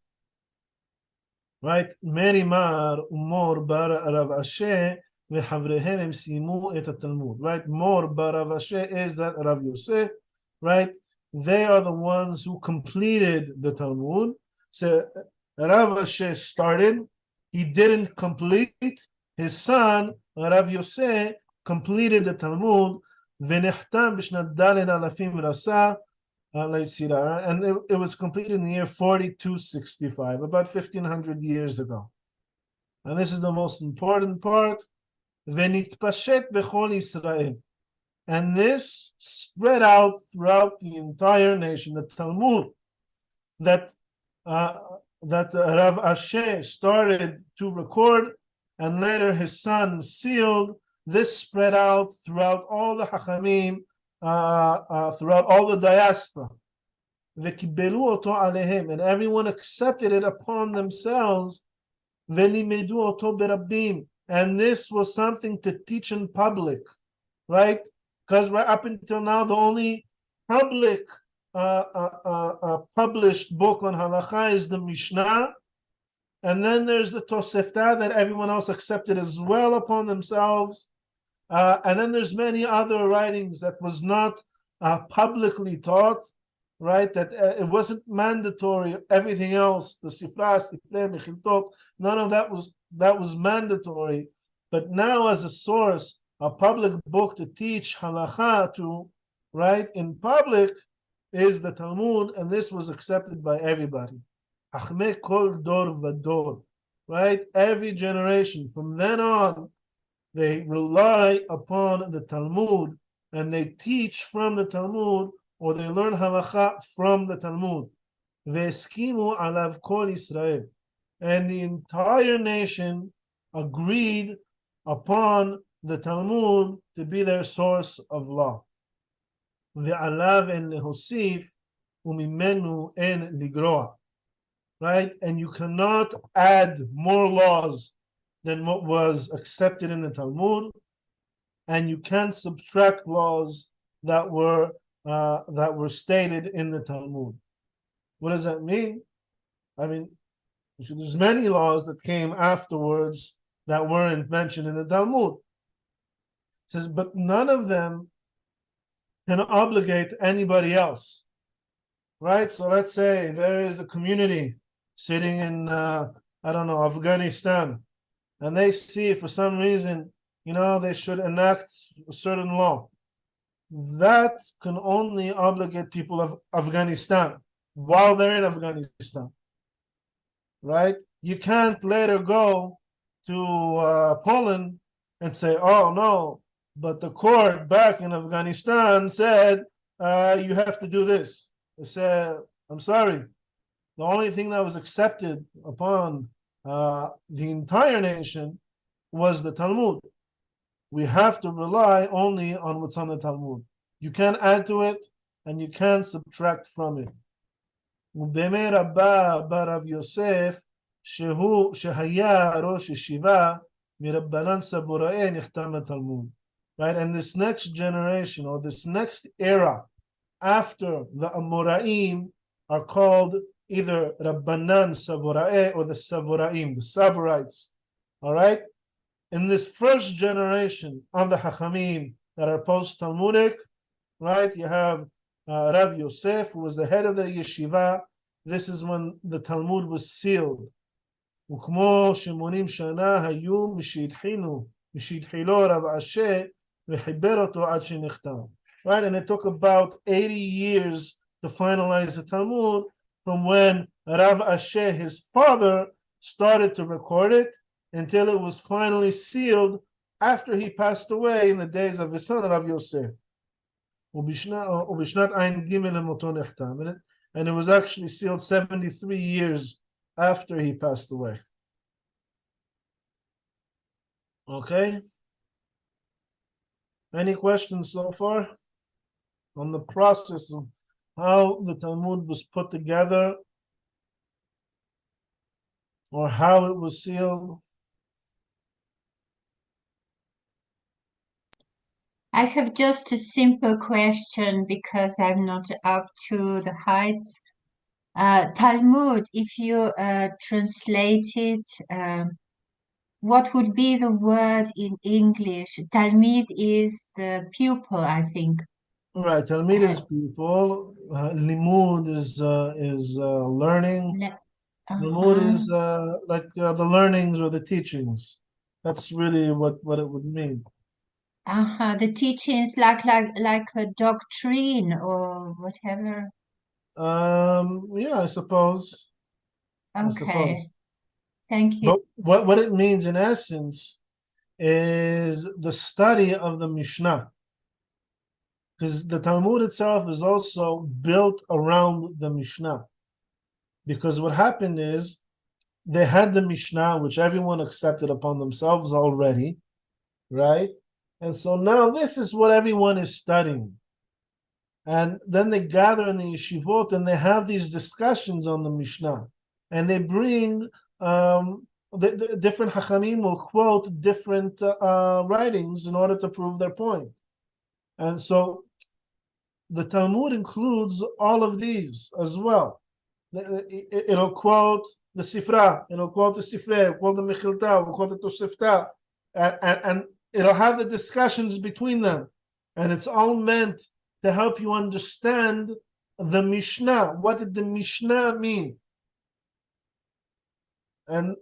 right? Merimar umor bar Rav Ashe v'chavrehem em simu et Talmud, right? Mor bar Rav Ashe is that Rav Yosef, right? They are the ones who completed the Talmud. So Rav Asher started, he didn't complete. His son, Rav Yosef, completed the Talmud. ונחתם בשנת ד' אלפים רס"ה and it was completed in the year 4265, about 1500 years ago. And this is the most important part. ונתפשט בכל ישראל. And this spread out throughout the entire nation. The Talmud that Rav Asher started to record, and later his son sealed, this spread out throughout all the Hachamim, throughout all the diaspora. וקיבלו אותו עליהם, and everyone accepted it upon themselves. ולימדו אותו ברבים, and this was something to teach in public, right? Because right up until now, the only public published book on halacha is the Mishna, and then there's the Tosefta that everyone else accepted as well upon themselves, and then there's many other writings that was not publicly taught, right? That it wasn't mandatory. Everything else, the Sifra, Mechiltot, none of that was mandatory. But now, as a source, a public book to teach halacha to, right, in public, is the Talmud, and this was accepted by everybody. Achme kol dor vador, right? Every generation from then on, they rely upon the Talmud, and they teach from the Talmud, or they learn halacha from the Talmud. Ve'eskimu alav kol Israel, and the entire nation agreed upon the Talmud to be their source of law. Ve'alav en lehosif umimenu en ligroa, right? And you cannot add more laws than what was accepted in the Talmud, and you can't subtract laws that were stated in the Talmud. What does that mean? I mean, there's many laws that came afterwards that weren't mentioned in the Talmud. It says, but none of them can obligate anybody else, right? So let's say there is a community sitting in, Afghanistan, and they see for some reason, they should enact a certain law. That can only obligate people of Afghanistan while they're in Afghanistan, right? You can't later go to Poland and say, oh no, but the court back in Afghanistan said you have to do this. They said, I'm sorry, the only thing that was accepted upon the entire nation was the Talmud. We have to rely only on what's on the Talmud. You can't add to it, and you can't subtract from it. ובימי רבה ברב יוסף, שהיה ראש ישיבה, מרבנן סבוראי נחתם התלמוד. Right, and this next generation, or this next era after the Amoraim, are called either Rabbanan Saborae or the Saboraim, the Saborites. All right? In this first generation of the Hachamim that are post-Talmudic, right, you have Rav Yosef, who was the head of the yeshiva. This is when the Talmud was sealed. וכמו 80 שנה היו משהתחילו רב אשר וחיבר אותו עד שנחתם. Right, and it took about 80 years to finalize the Talmud from when Rav Asher, his father, started to record it until it was finally sealed after he passed away in the days of his son Rav Yosef. ובשנת עין ג' למותו נחתם, and it was actually sealed 73 years after he passed away. Okay? Any questions so far on the process of how the Talmud was put together or how it was sealed? I have just a simple question because I'm not up to the heights. Talmud, if you translate it, what would be the word in English? Talmid is the pupil, I think. Right, Talmid is pupil. Limud is learning. Talmud is Uh-huh. like the learnings or the teachings. That's really what it would mean. Uh-huh. The teachings like a doctrine or whatever. Yeah, I suppose. I suppose. Okay. Thank you. But what it means in essence is the study of the Mishnah. Because the Talmud itself is also built around the Mishnah. Because what happened is they had the Mishnah, which everyone accepted upon themselves already, right? And so now this is what everyone is studying. And then they gather in the yeshivot and they have these discussions on the Mishnah. And they bring the different hachamim will quote different writings in order to prove their point. And so the Talmud includes all of these as well. It'll quote the Sifra, it'll quote the Sifrei, it'll quote the Mechilta, it'll quote the Tosefta, and it'll have the discussions between them. And it's all meant to help you understand the Mishnah. What did the Mishnah mean? And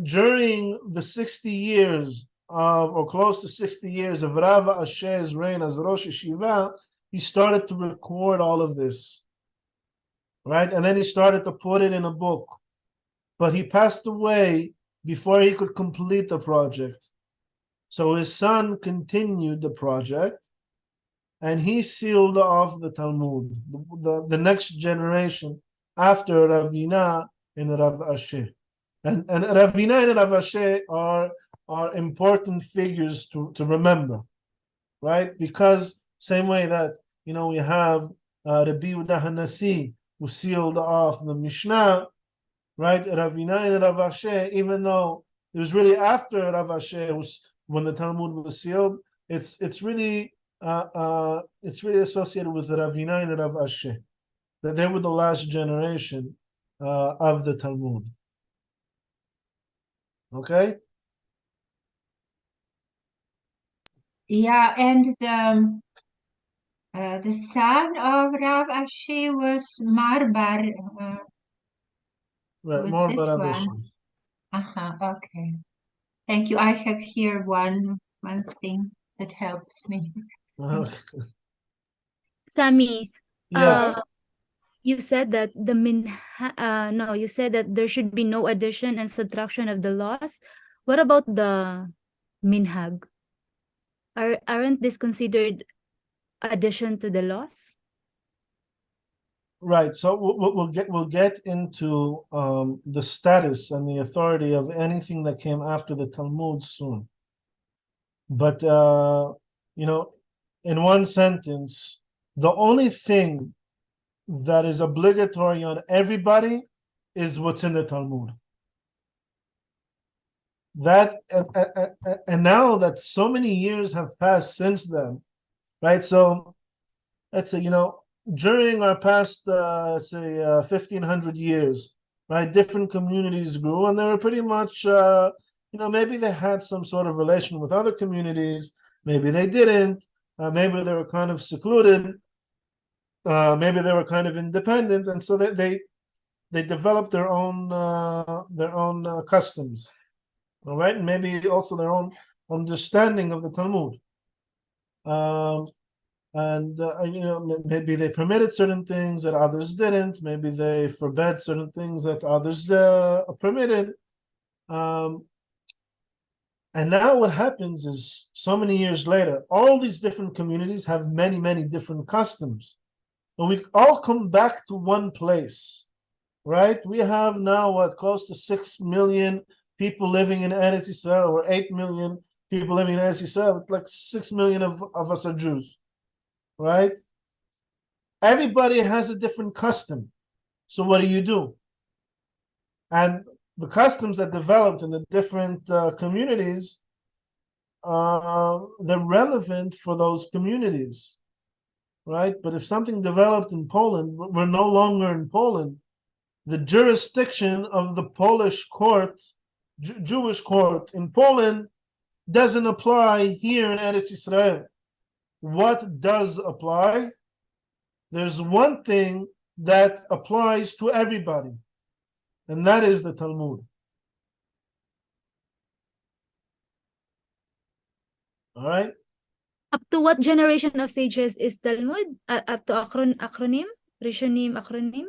during the 60 years of, or close to 60 years of Rav Asher's reign as Rosh Yeshiva, he started to record all of this, right? And then he started to put it in a book. But he passed away before he could complete the project. So his son continued the project, and he sealed off the Talmud, the next generation after Ravina and Rav Asher. And Ravina and Rav Asher are important figures to remember, right? Because same way that, we have Rabbi Yehuda Hanasi, who sealed off the Mishnah, right? Ravina and Rav Asher, even though it was really after Rav Asher when the Talmud was sealed, it's really associated with Ravina and Rav Asher, that they were the last generation of the Talmud. Okay. Yeah, and the son of Rav Ashi was Marbar. Right, Was more this about one? Uh-huh, okay. Thank you. I have here one thing that helps me. Okay. Sami, Yes. you said that you said that there should be no addition and subtraction of the laws. What about the minhag? Aren't this considered addition to the laws? Right. So we'll get into the status and the authority of anything that came after the Talmud soon. But in one sentence, the only thing that is obligatory on everybody is what's in the Talmud. That and now that so many years have passed since then, right? So let's say, during our past, let's say, 1,500 years, right? Different communities grew, and they were pretty much, maybe they had some sort of relation with other communities. Maybe they didn't. Maybe they were kind of secluded. Maybe they were kind of independent, and so they developed their own customs, all right, and maybe also their own understanding of the Talmud. And maybe they permitted certain things that others didn't. Maybe they forbade certain things that others permitted. And now what happens is, so many years later, all these different communities have many, many different customs. But we all come back to one place, right? We have now, close to 6 million people living in Eretz Yisrael, or 8 million people living in Eretz Yisrael. Like 6 million of us are Jews, right? Everybody has a different custom. So what do? And the customs that developed in the different communities, they're relevant for those communities, right? But if something developed in Poland, we're no longer in Poland. The jurisdiction of the Polish court, Jewish court in Poland, doesn't apply here in Eretz Yisrael. What does apply? There's one thing that applies to everybody. and that is the Talmud. All right. Up to what generation of sages is Talmud? Up to acronym? Rishonim acronym?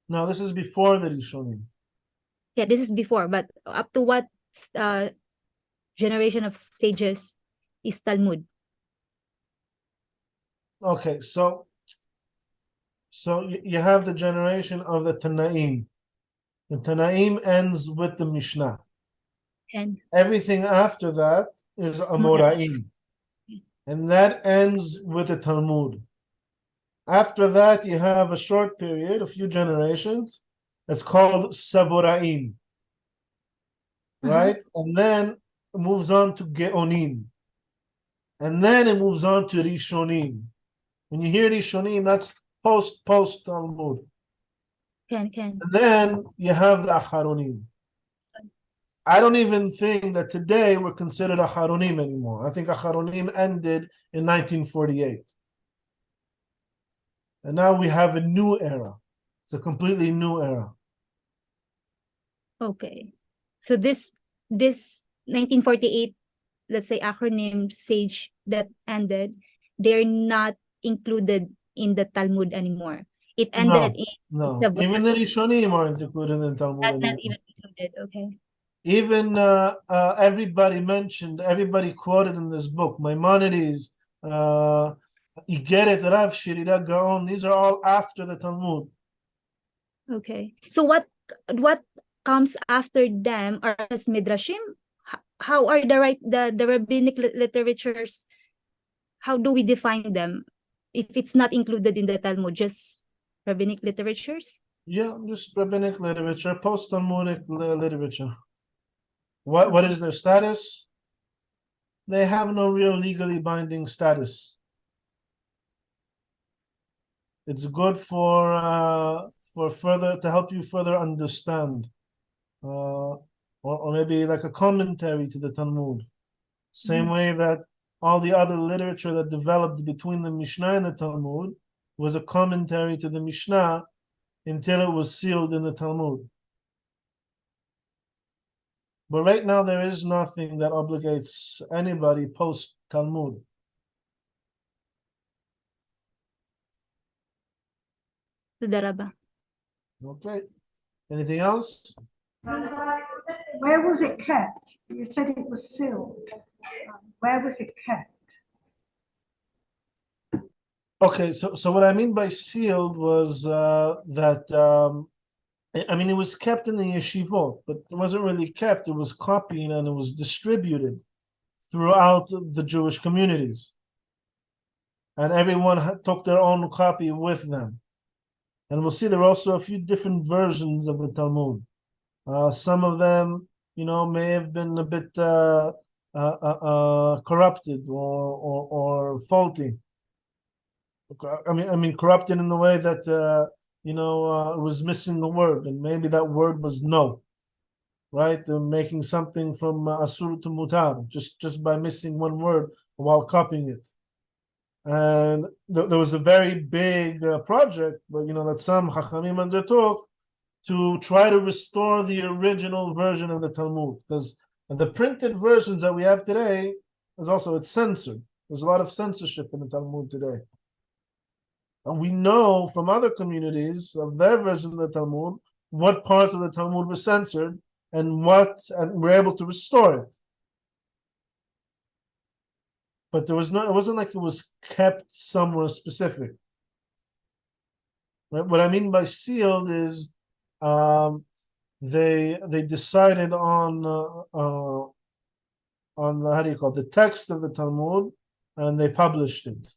No, this is before the Rishonim. Yeah, this is before, but up to what generation of sages is Talmud? Okay, so you have the generation of the Tanaim. The Tanaim ends with the Mishnah. And Everything after that is Amoraim. And that ends with the Talmud. After that, you have a short period, a few generations. It's called Saboraim. Right? And then it moves on to Geonim. And then it moves on to Rishonim. When you hear Rishonim, that's post Talmud. Can. And then you have the Acharonim. I don't even think that today we're considered Acharonim anymore. I think Acharonim ended in 1948. And now we have a new era. It's a completely new era. Okay. So this 1948, let's say acronym sage that ended, they're not included in the Talmud anymore. It ended in No. Saboraim. Even the Rishonim aren't included in the Talmud Not anymore. even included. Okay. Even everybody quoted in this book, Maimonides, Igeret, Rav, Shirira, Gaon, these are all after the Talmud. Okay. So what comes after them are as midrashim? How are the rabbinic literatures? How do we define them if it's not included in the Talmud? Just rabbinic literatures? Yeah, just rabbinic literature, post-Talmudic literature. What is their status? They have no real legally binding status. It's good for further to help you further understand, or maybe like a commentary to the Talmud. Same way that all the other literature that developed between the Mishnah and the Talmud was a commentary to the Mishnah until it was sealed in the Talmud. But right now there is nothing that obligates anybody post-Talmud. Okay. Anything else? Where was it kept? You said it was sealed. Where was it kept? Okay, so what I mean by sealed was that I mean it was kept in the yeshivot, but it wasn't really kept. It was copied and it was distributed throughout the Jewish communities, and everyone took their own copy with them. And we'll see there are also a few different versions of the Talmud. Some of them, may have been a bit corrupted or faulty. I mean, corrupted in the way that it was missing a word, and maybe that word was no, right? Making something from asur to mutar just by missing one word while copying it. And there was a very big project, but that some Chachamim undertook to try to restore the original version of the Talmud, because the printed versions that we have today it's censored. There's a lot of censorship in the Talmud today. And we know from other communities of their version of the Talmud what parts of the Talmud were censored and we're able to restore it. But it wasn't like it was kept somewhere specific. Right? What I mean by sealed is they decided on the, how do you call it, the text of the Talmud, and they published it.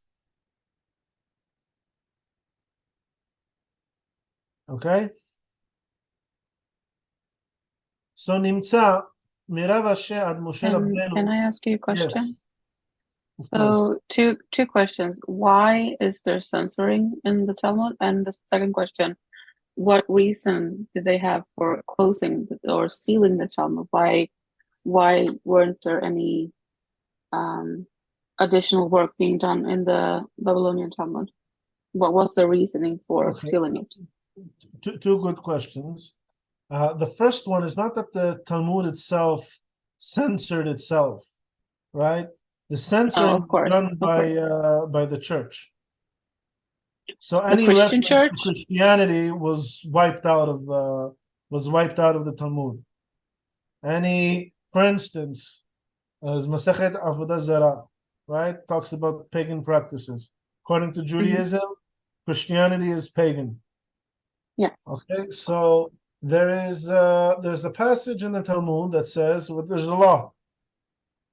Okay? So nimtza mirav asher ad Moshe Rabbeinu. Can I ask you a question? Yes. Of course. So two questions. Why is there censoring in the Talmud? And the second question, what reason did they have for closing or sealing the Talmud? Why weren't there any additional work being done in the Babylonian Talmud? What was the reasoning for sealing it? Two good questions. The first one is not that the Talmud itself censored itself, right? The censoring of course, was done of course. by the church. So The any Christian reference church? to Christianity was wiped out of the Talmud. For instance, as Masechet Avodah Zarah, right, talks about pagan practices. According to Judaism, Christianity is pagan. Yeah. Okay, so there's a passage in the Talmud that says, there's a law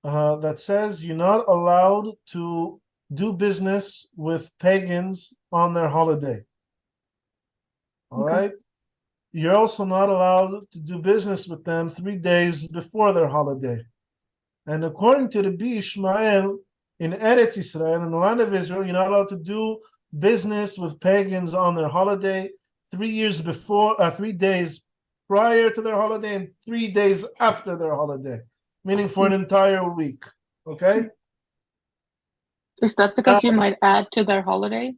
that says you're not allowed to do business with pagans on their holiday. All Okay. right. You're also not allowed to do business with them 3 days before their holiday. And according to the Ishmael, in Eretz Israel, in the land of Israel, you're not allowed to do business with pagans on their holiday 3 days prior to their holiday and 3 days after their holiday, meaning for an entire week. Okay? Is that because you might add to their holiday?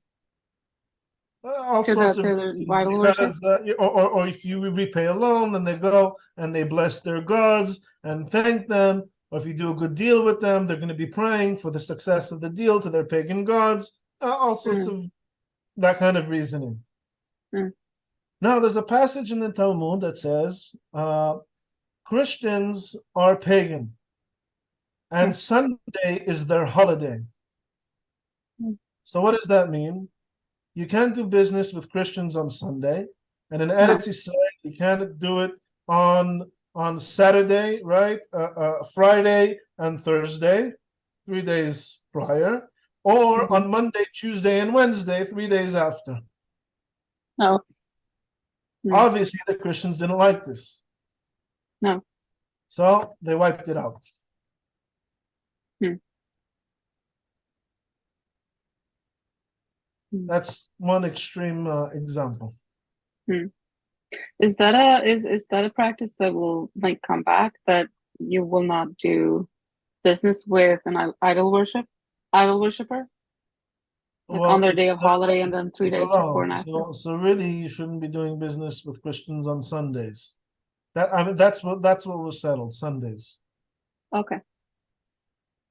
All To sorts of their reasons, idol worship? because or if you repay a loan and they go and they bless their gods and thank them, or if you do a good deal with them, they're going to be praying for the success of the deal to their pagan gods. All sorts of that kind of reasoning. Now, there's a passage in the Talmud that says Christians are pagan, and Sunday is their holiday. So what does that mean? You can't do business with Christians on Sunday, and in Eretz Israel, you can't do it on Saturday, right? Friday and Thursday, 3 days prior, or on Monday, Tuesday, and Wednesday, 3 days after. No. Obviously, the Christians didn't like this. No. So they wiped it out. That's one extreme example. Is that a practice that will like come back, that you will not do business with an idol worshiper? Like on their day of holiday and then 3 days before and after. So really, you shouldn't be doing business with Christians on Sundays. That's what was settled. Sundays. Okay.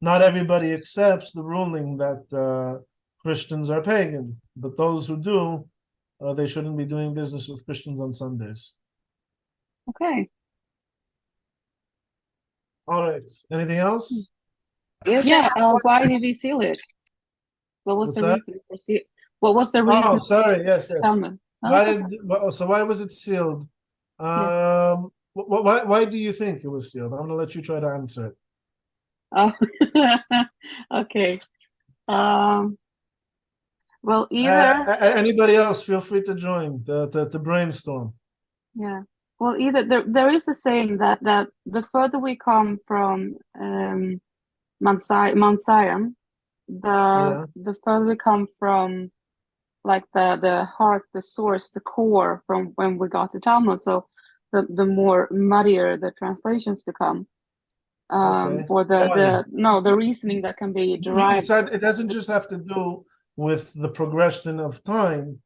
Not everybody accepts the ruling that Christians are pagan, but those who do, they shouldn't be doing business with Christians on Sundays. Okay. All right. Anything else? Yeah. Why did he seal it? What was the reason for seal? What was the reason? Oh, sorry. Yes. Talmud? Why was it sealed? Why do you think it was sealed? I'm gonna let you try to answer it. Oh, okay. Well, either anybody else, feel free to join to brainstorm. Yeah. Well, either there is a saying that the further we come from Mount Zion, the further we come from like the heart, the source, the core from when we got to Talmud. So the more muddier the translations become. Or the reasoning that can be derived. It doesn't just have to do with the progression of time,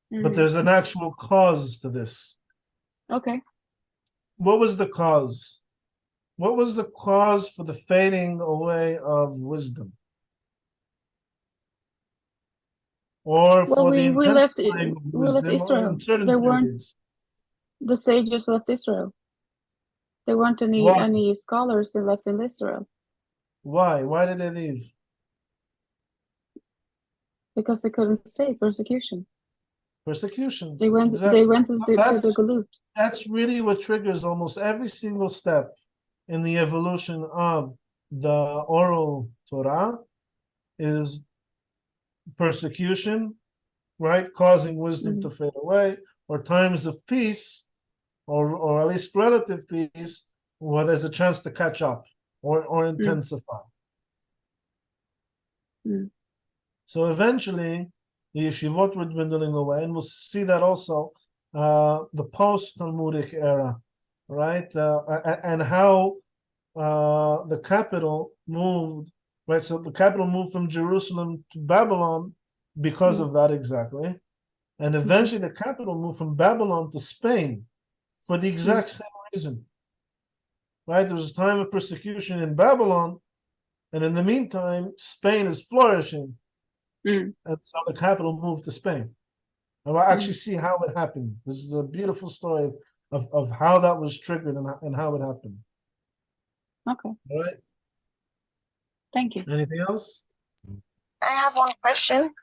but there's an actual cause to this. Okay. What was the cause? What was the cause for the fading away of wisdom? Or for the intensifying of wisdom in certain periods? The sages left Israel. There weren't any scholars left in Israel. Why? Why did they leave? Because they couldn't stay. Persecution. Persecutions. They went. Exactly. They went to the Galut. That's really what triggers almost every single step in the evolution of the oral Torah is persecution, right? Causing wisdom to fade away, or times of peace, or at least relative peace, where there's a chance to catch up or intensify. So eventually, the yeshivot were dwindling away, and we'll see that also the post-Talmudic era, right? And how the capital moved, right? So the capital moved from Jerusalem to Babylon because of that exactly. And eventually the capital moved from Babylon to Spain for the exact same reason. Right? There was a time of persecution in Babylon, and in the meantime, Spain is flourishing. And so the capital moved to Spain. And we'll actually see how it happened. This is a beautiful story of how that was triggered and how it happened. Okay. All right. Thank you. Anything else? I have one question.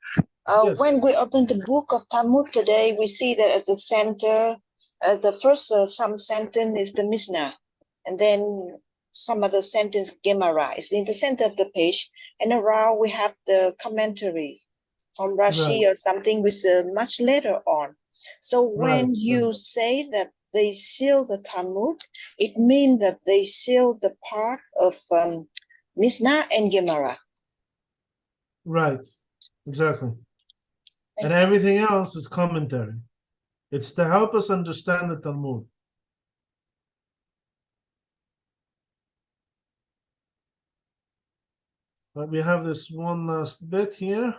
Yes. When we open the book of Talmud today, we see that at the center, the first some sentence is the Mishna, and then some other sentence Gemara is in the center of the page, and around we have the commentary from Rashi or something with much later on. So when you say that they seal the Talmud, it means that they seal the part of Mishnah and Gemara. Right. Exactly. And everything else is commentary. It's to help us understand the Talmud. But we have this one last bit here.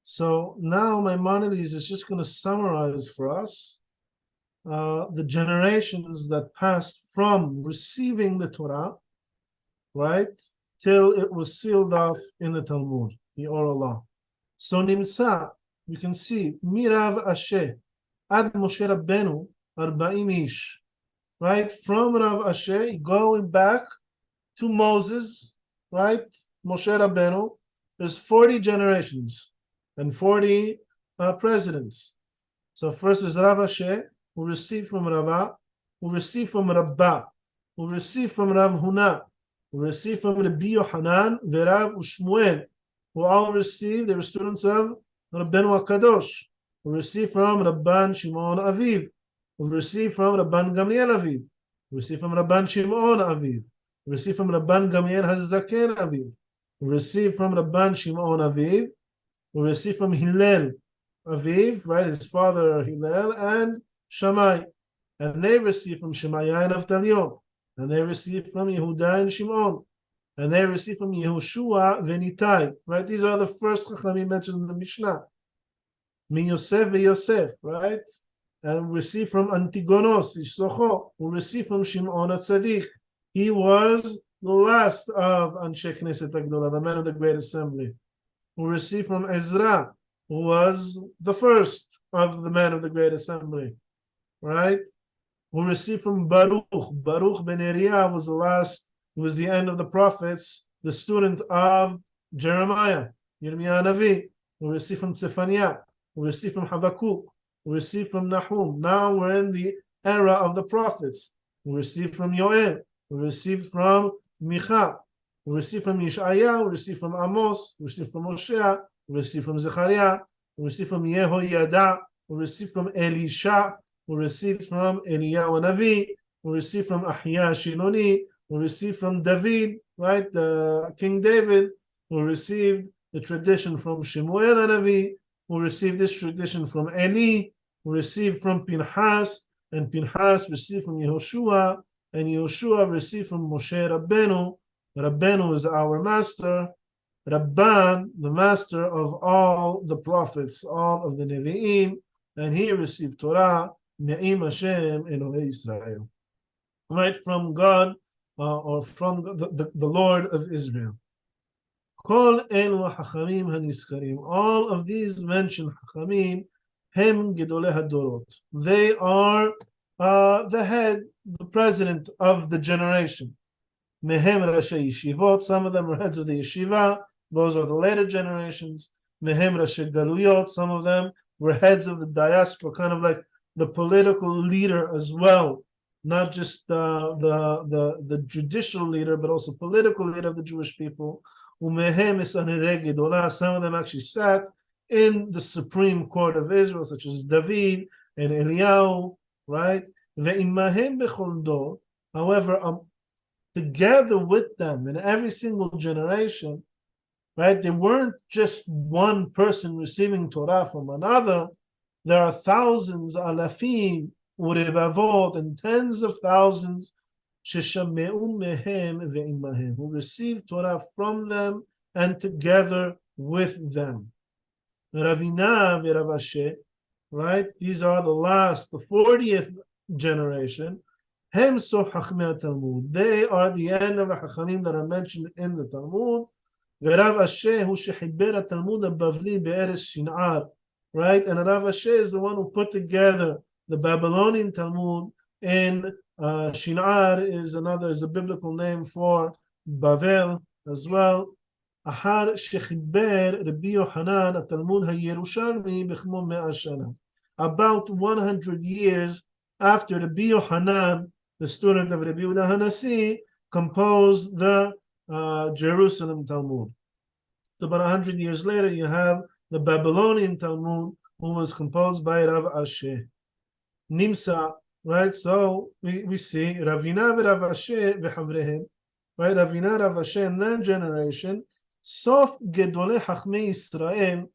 So now Maimonides is just going to summarize for us the generations that passed from receiving the Torah, right, till it was sealed off in the Talmud, the oral law. So Nimsa, you can see, Mirav Ashe, Ad Moshe Rabbeinu, 40 ish, right, from Rav Ashe, going back to Moses, right, Moshe Rabbeinu, there's 40 generations and 40 presidents. So first is Rav Ashe, who received from Rava, who received from Rabbah, who received from Rav Huna, who received from Rabbi Yohanan, Verav Ushmuel, who all received, they were students of Rabbeinu HaKadosh, who received from Rabban Shimon Aviv, who received from Rabban Gamliel Aviv, who received from Rabban Shimon Aviv, who received from Rabban Gamliel HaZaken Aviv, who received from Rabban Shimon Aviv, who received from Hillel Aviv, right, his father Hillel, and Shammai, and they received from Shemaiah and Avtalion, and they received from Yehuda and Shimon, and they received from Yehoshua Venitai, right? These are the first Chachamim mentioned in the Mishnah. Min Yosef veYosef, right? And received from Antigonos, Ishsocho, who received from Shimon HaTzadik. He was the last of Anshe Knesset HaGdolah, the men of the Great Assembly, who received from Ezra, who was the first of the men of the Great Assembly, right? Who received from Baruch. Baruch ben Neriah was the last, was the end of the prophets, the student of Jeremiah, Yirmiyah Navi, who received from Tzefaniah, who received from Habakkuk, who received from Nahum. Now we're in the era of the prophets. Who received from Yoel, who received from Micha, who received from Yeshaya, who received from Amos, who received from Hosea, who received from Zechariah, who received from Yehoiada, who received from Elisha, who received from Eliyahu Navi, who received from Ahya Shiloni, who received from David, right, King David, who received the tradition from Shemuel Navi, who received this tradition from Eli, who received from Pinchas, and Pinchas received from Yehoshua, and Yehoshua received from Moshe Rabbeinu. Rabbeinu is our master. Rabban, the master of all the prophets, all of the Nevi'im, and he received Torah, Me'im Hashem Elohei Israel, right, from God, or from the Lord of Israel. Kol elu hachamim haniskarim. All of these mentioned hachamim, hem gedolei hadorot. They are the head, the president of the generation. Mehem rashi yeshivot. Some of them are heads of the yeshiva. Those are the later generations. Mehem rashi galuyot. Some of them were heads of the diaspora, kind of like the political leader as well, not just the judicial leader, but also political leader of the Jewish people. Umehem isanirei gedolah. Some of them actually sat in the Supreme Court of Israel, such as David and Eliyahu, right? Ve'imahem bechol dor. However, together with them in every single generation, right, they weren't just one person receiving Torah from another. There are thousands, alafim, urevavot, and tens of thousands who received Torah from them and together with them. Ravina v'Rav Ashe, right? These are the last, the 40th generation. Hem so Chachmei Talmud. They are the end of the Chachamim that are mentioned in the Talmud. Rav Asher hu shechiber Talmud Bavli be'eres Shin'ar. Right? And Rav Asher is the one who put together the Babylonian Talmud in Shin'ar is a biblical name for Bavel as well. Ahar shechiber Rabbi Yochanan Talmud HaYerushalmi b'chmo 100 shana. About 100 years after Rabbi Yochanan, the student of Rabbi Yehuda Hanasi, composed the Jerusalem Talmud. So about 100 years later, you have the Babylonian Talmud, who was composed by Rav Asher. Nimsa, right? So we see Ravina Rav Asher v'chavrehem, right? Ravina, Rav Asher, in their generation, Sof Gedolei Chachmei Yisrael,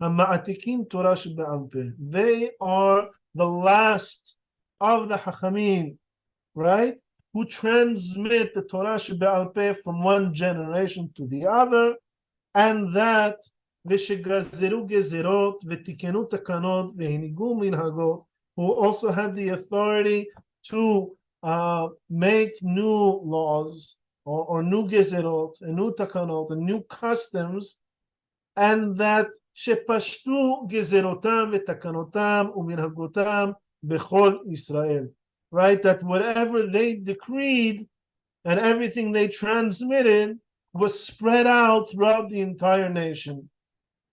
HaMa'atikim Torah shebe'al peh. They are the last of the Chachamim, right? Who transmit the Torah shebe'al peh from one generation to the other, and that v'shegazeru gezerot v'tikenu takanot v'hinigu minhagot, who also had the authority to make new laws or new gezerot, and new takanot, and new customs, and that shepashtu gezerotam v'takanotam u'minhagotam bechol Israel, right? That whatever they decreed and everything they transmitted was spread out throughout the entire nation.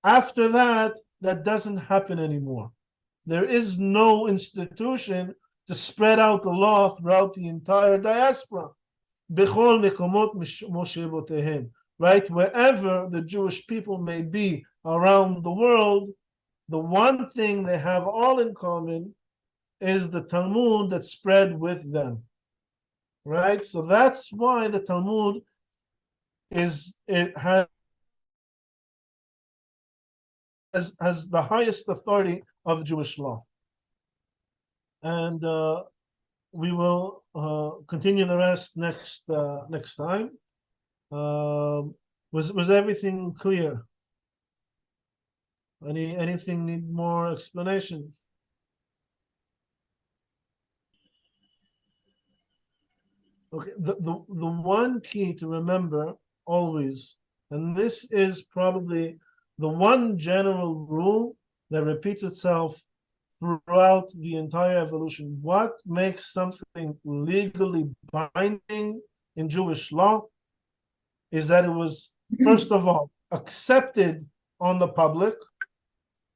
After that, that doesn't happen anymore. There is no institution to spread out the law throughout the entire diaspora. Bechol mekomot moshebotehem, right? Wherever the Jewish people may be around the world, the one thing they have all in common is the Talmud that spread with them, right? So that's why the Talmud has the highest authority of Jewish law. And we will continue the rest next time. Was everything clear? Anything need more explanation? Okay, the one key to remember always, and this is probably the one general rule that repeats itself throughout the entire evolution. What makes something legally binding in Jewish law is that it was, first of all, accepted on the public,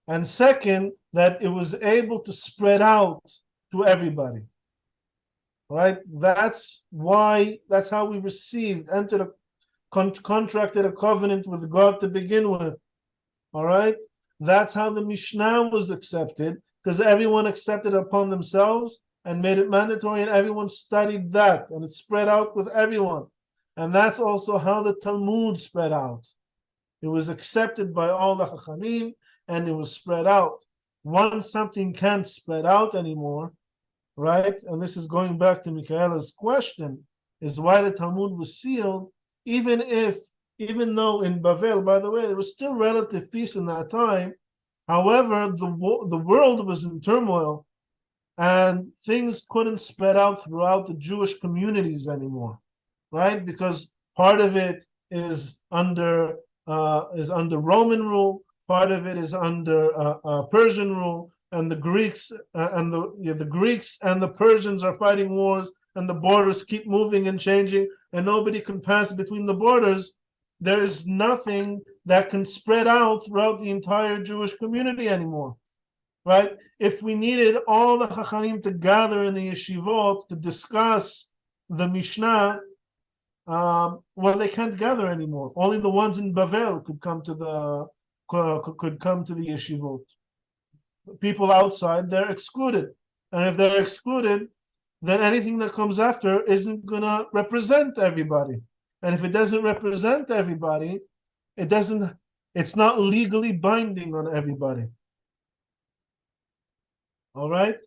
and second, that it was able to spread out to everybody. Right? That's how we entered a contracted a covenant with God to begin with. All right? That's how the Mishnah was accepted, because everyone accepted it upon themselves and made it mandatory, and everyone studied that, and it spread out with everyone. And that's also how the Talmud spread out. It was accepted by all the Chachamim, and it was spread out. Once something can't spread out anymore, right? And this is going back to Michaela's question, is why the Talmud was sealed, even though in Bavel, by the way, there was still relative peace in that time. However, the world was in turmoil, and things couldn't spread out throughout the Jewish communities anymore, right? Because part of it is under Roman rule, part of it is under Persian rule, and the Greeks and the Greeks and the Persians are fighting wars, and the borders keep moving and changing, and nobody can pass between the borders. There is nothing that can spread out throughout the entire Jewish community anymore, right? If we needed all the Chachamim to gather in the yeshivot to discuss the Mishnah, well, they can't gather anymore. Only the ones in Bavel could come to the yeshivot. People outside, they're excluded, and if they're excluded, then anything that comes after isn't gonna represent everybody. And if it doesn't represent everybody, it's not legally binding on everybody. All right?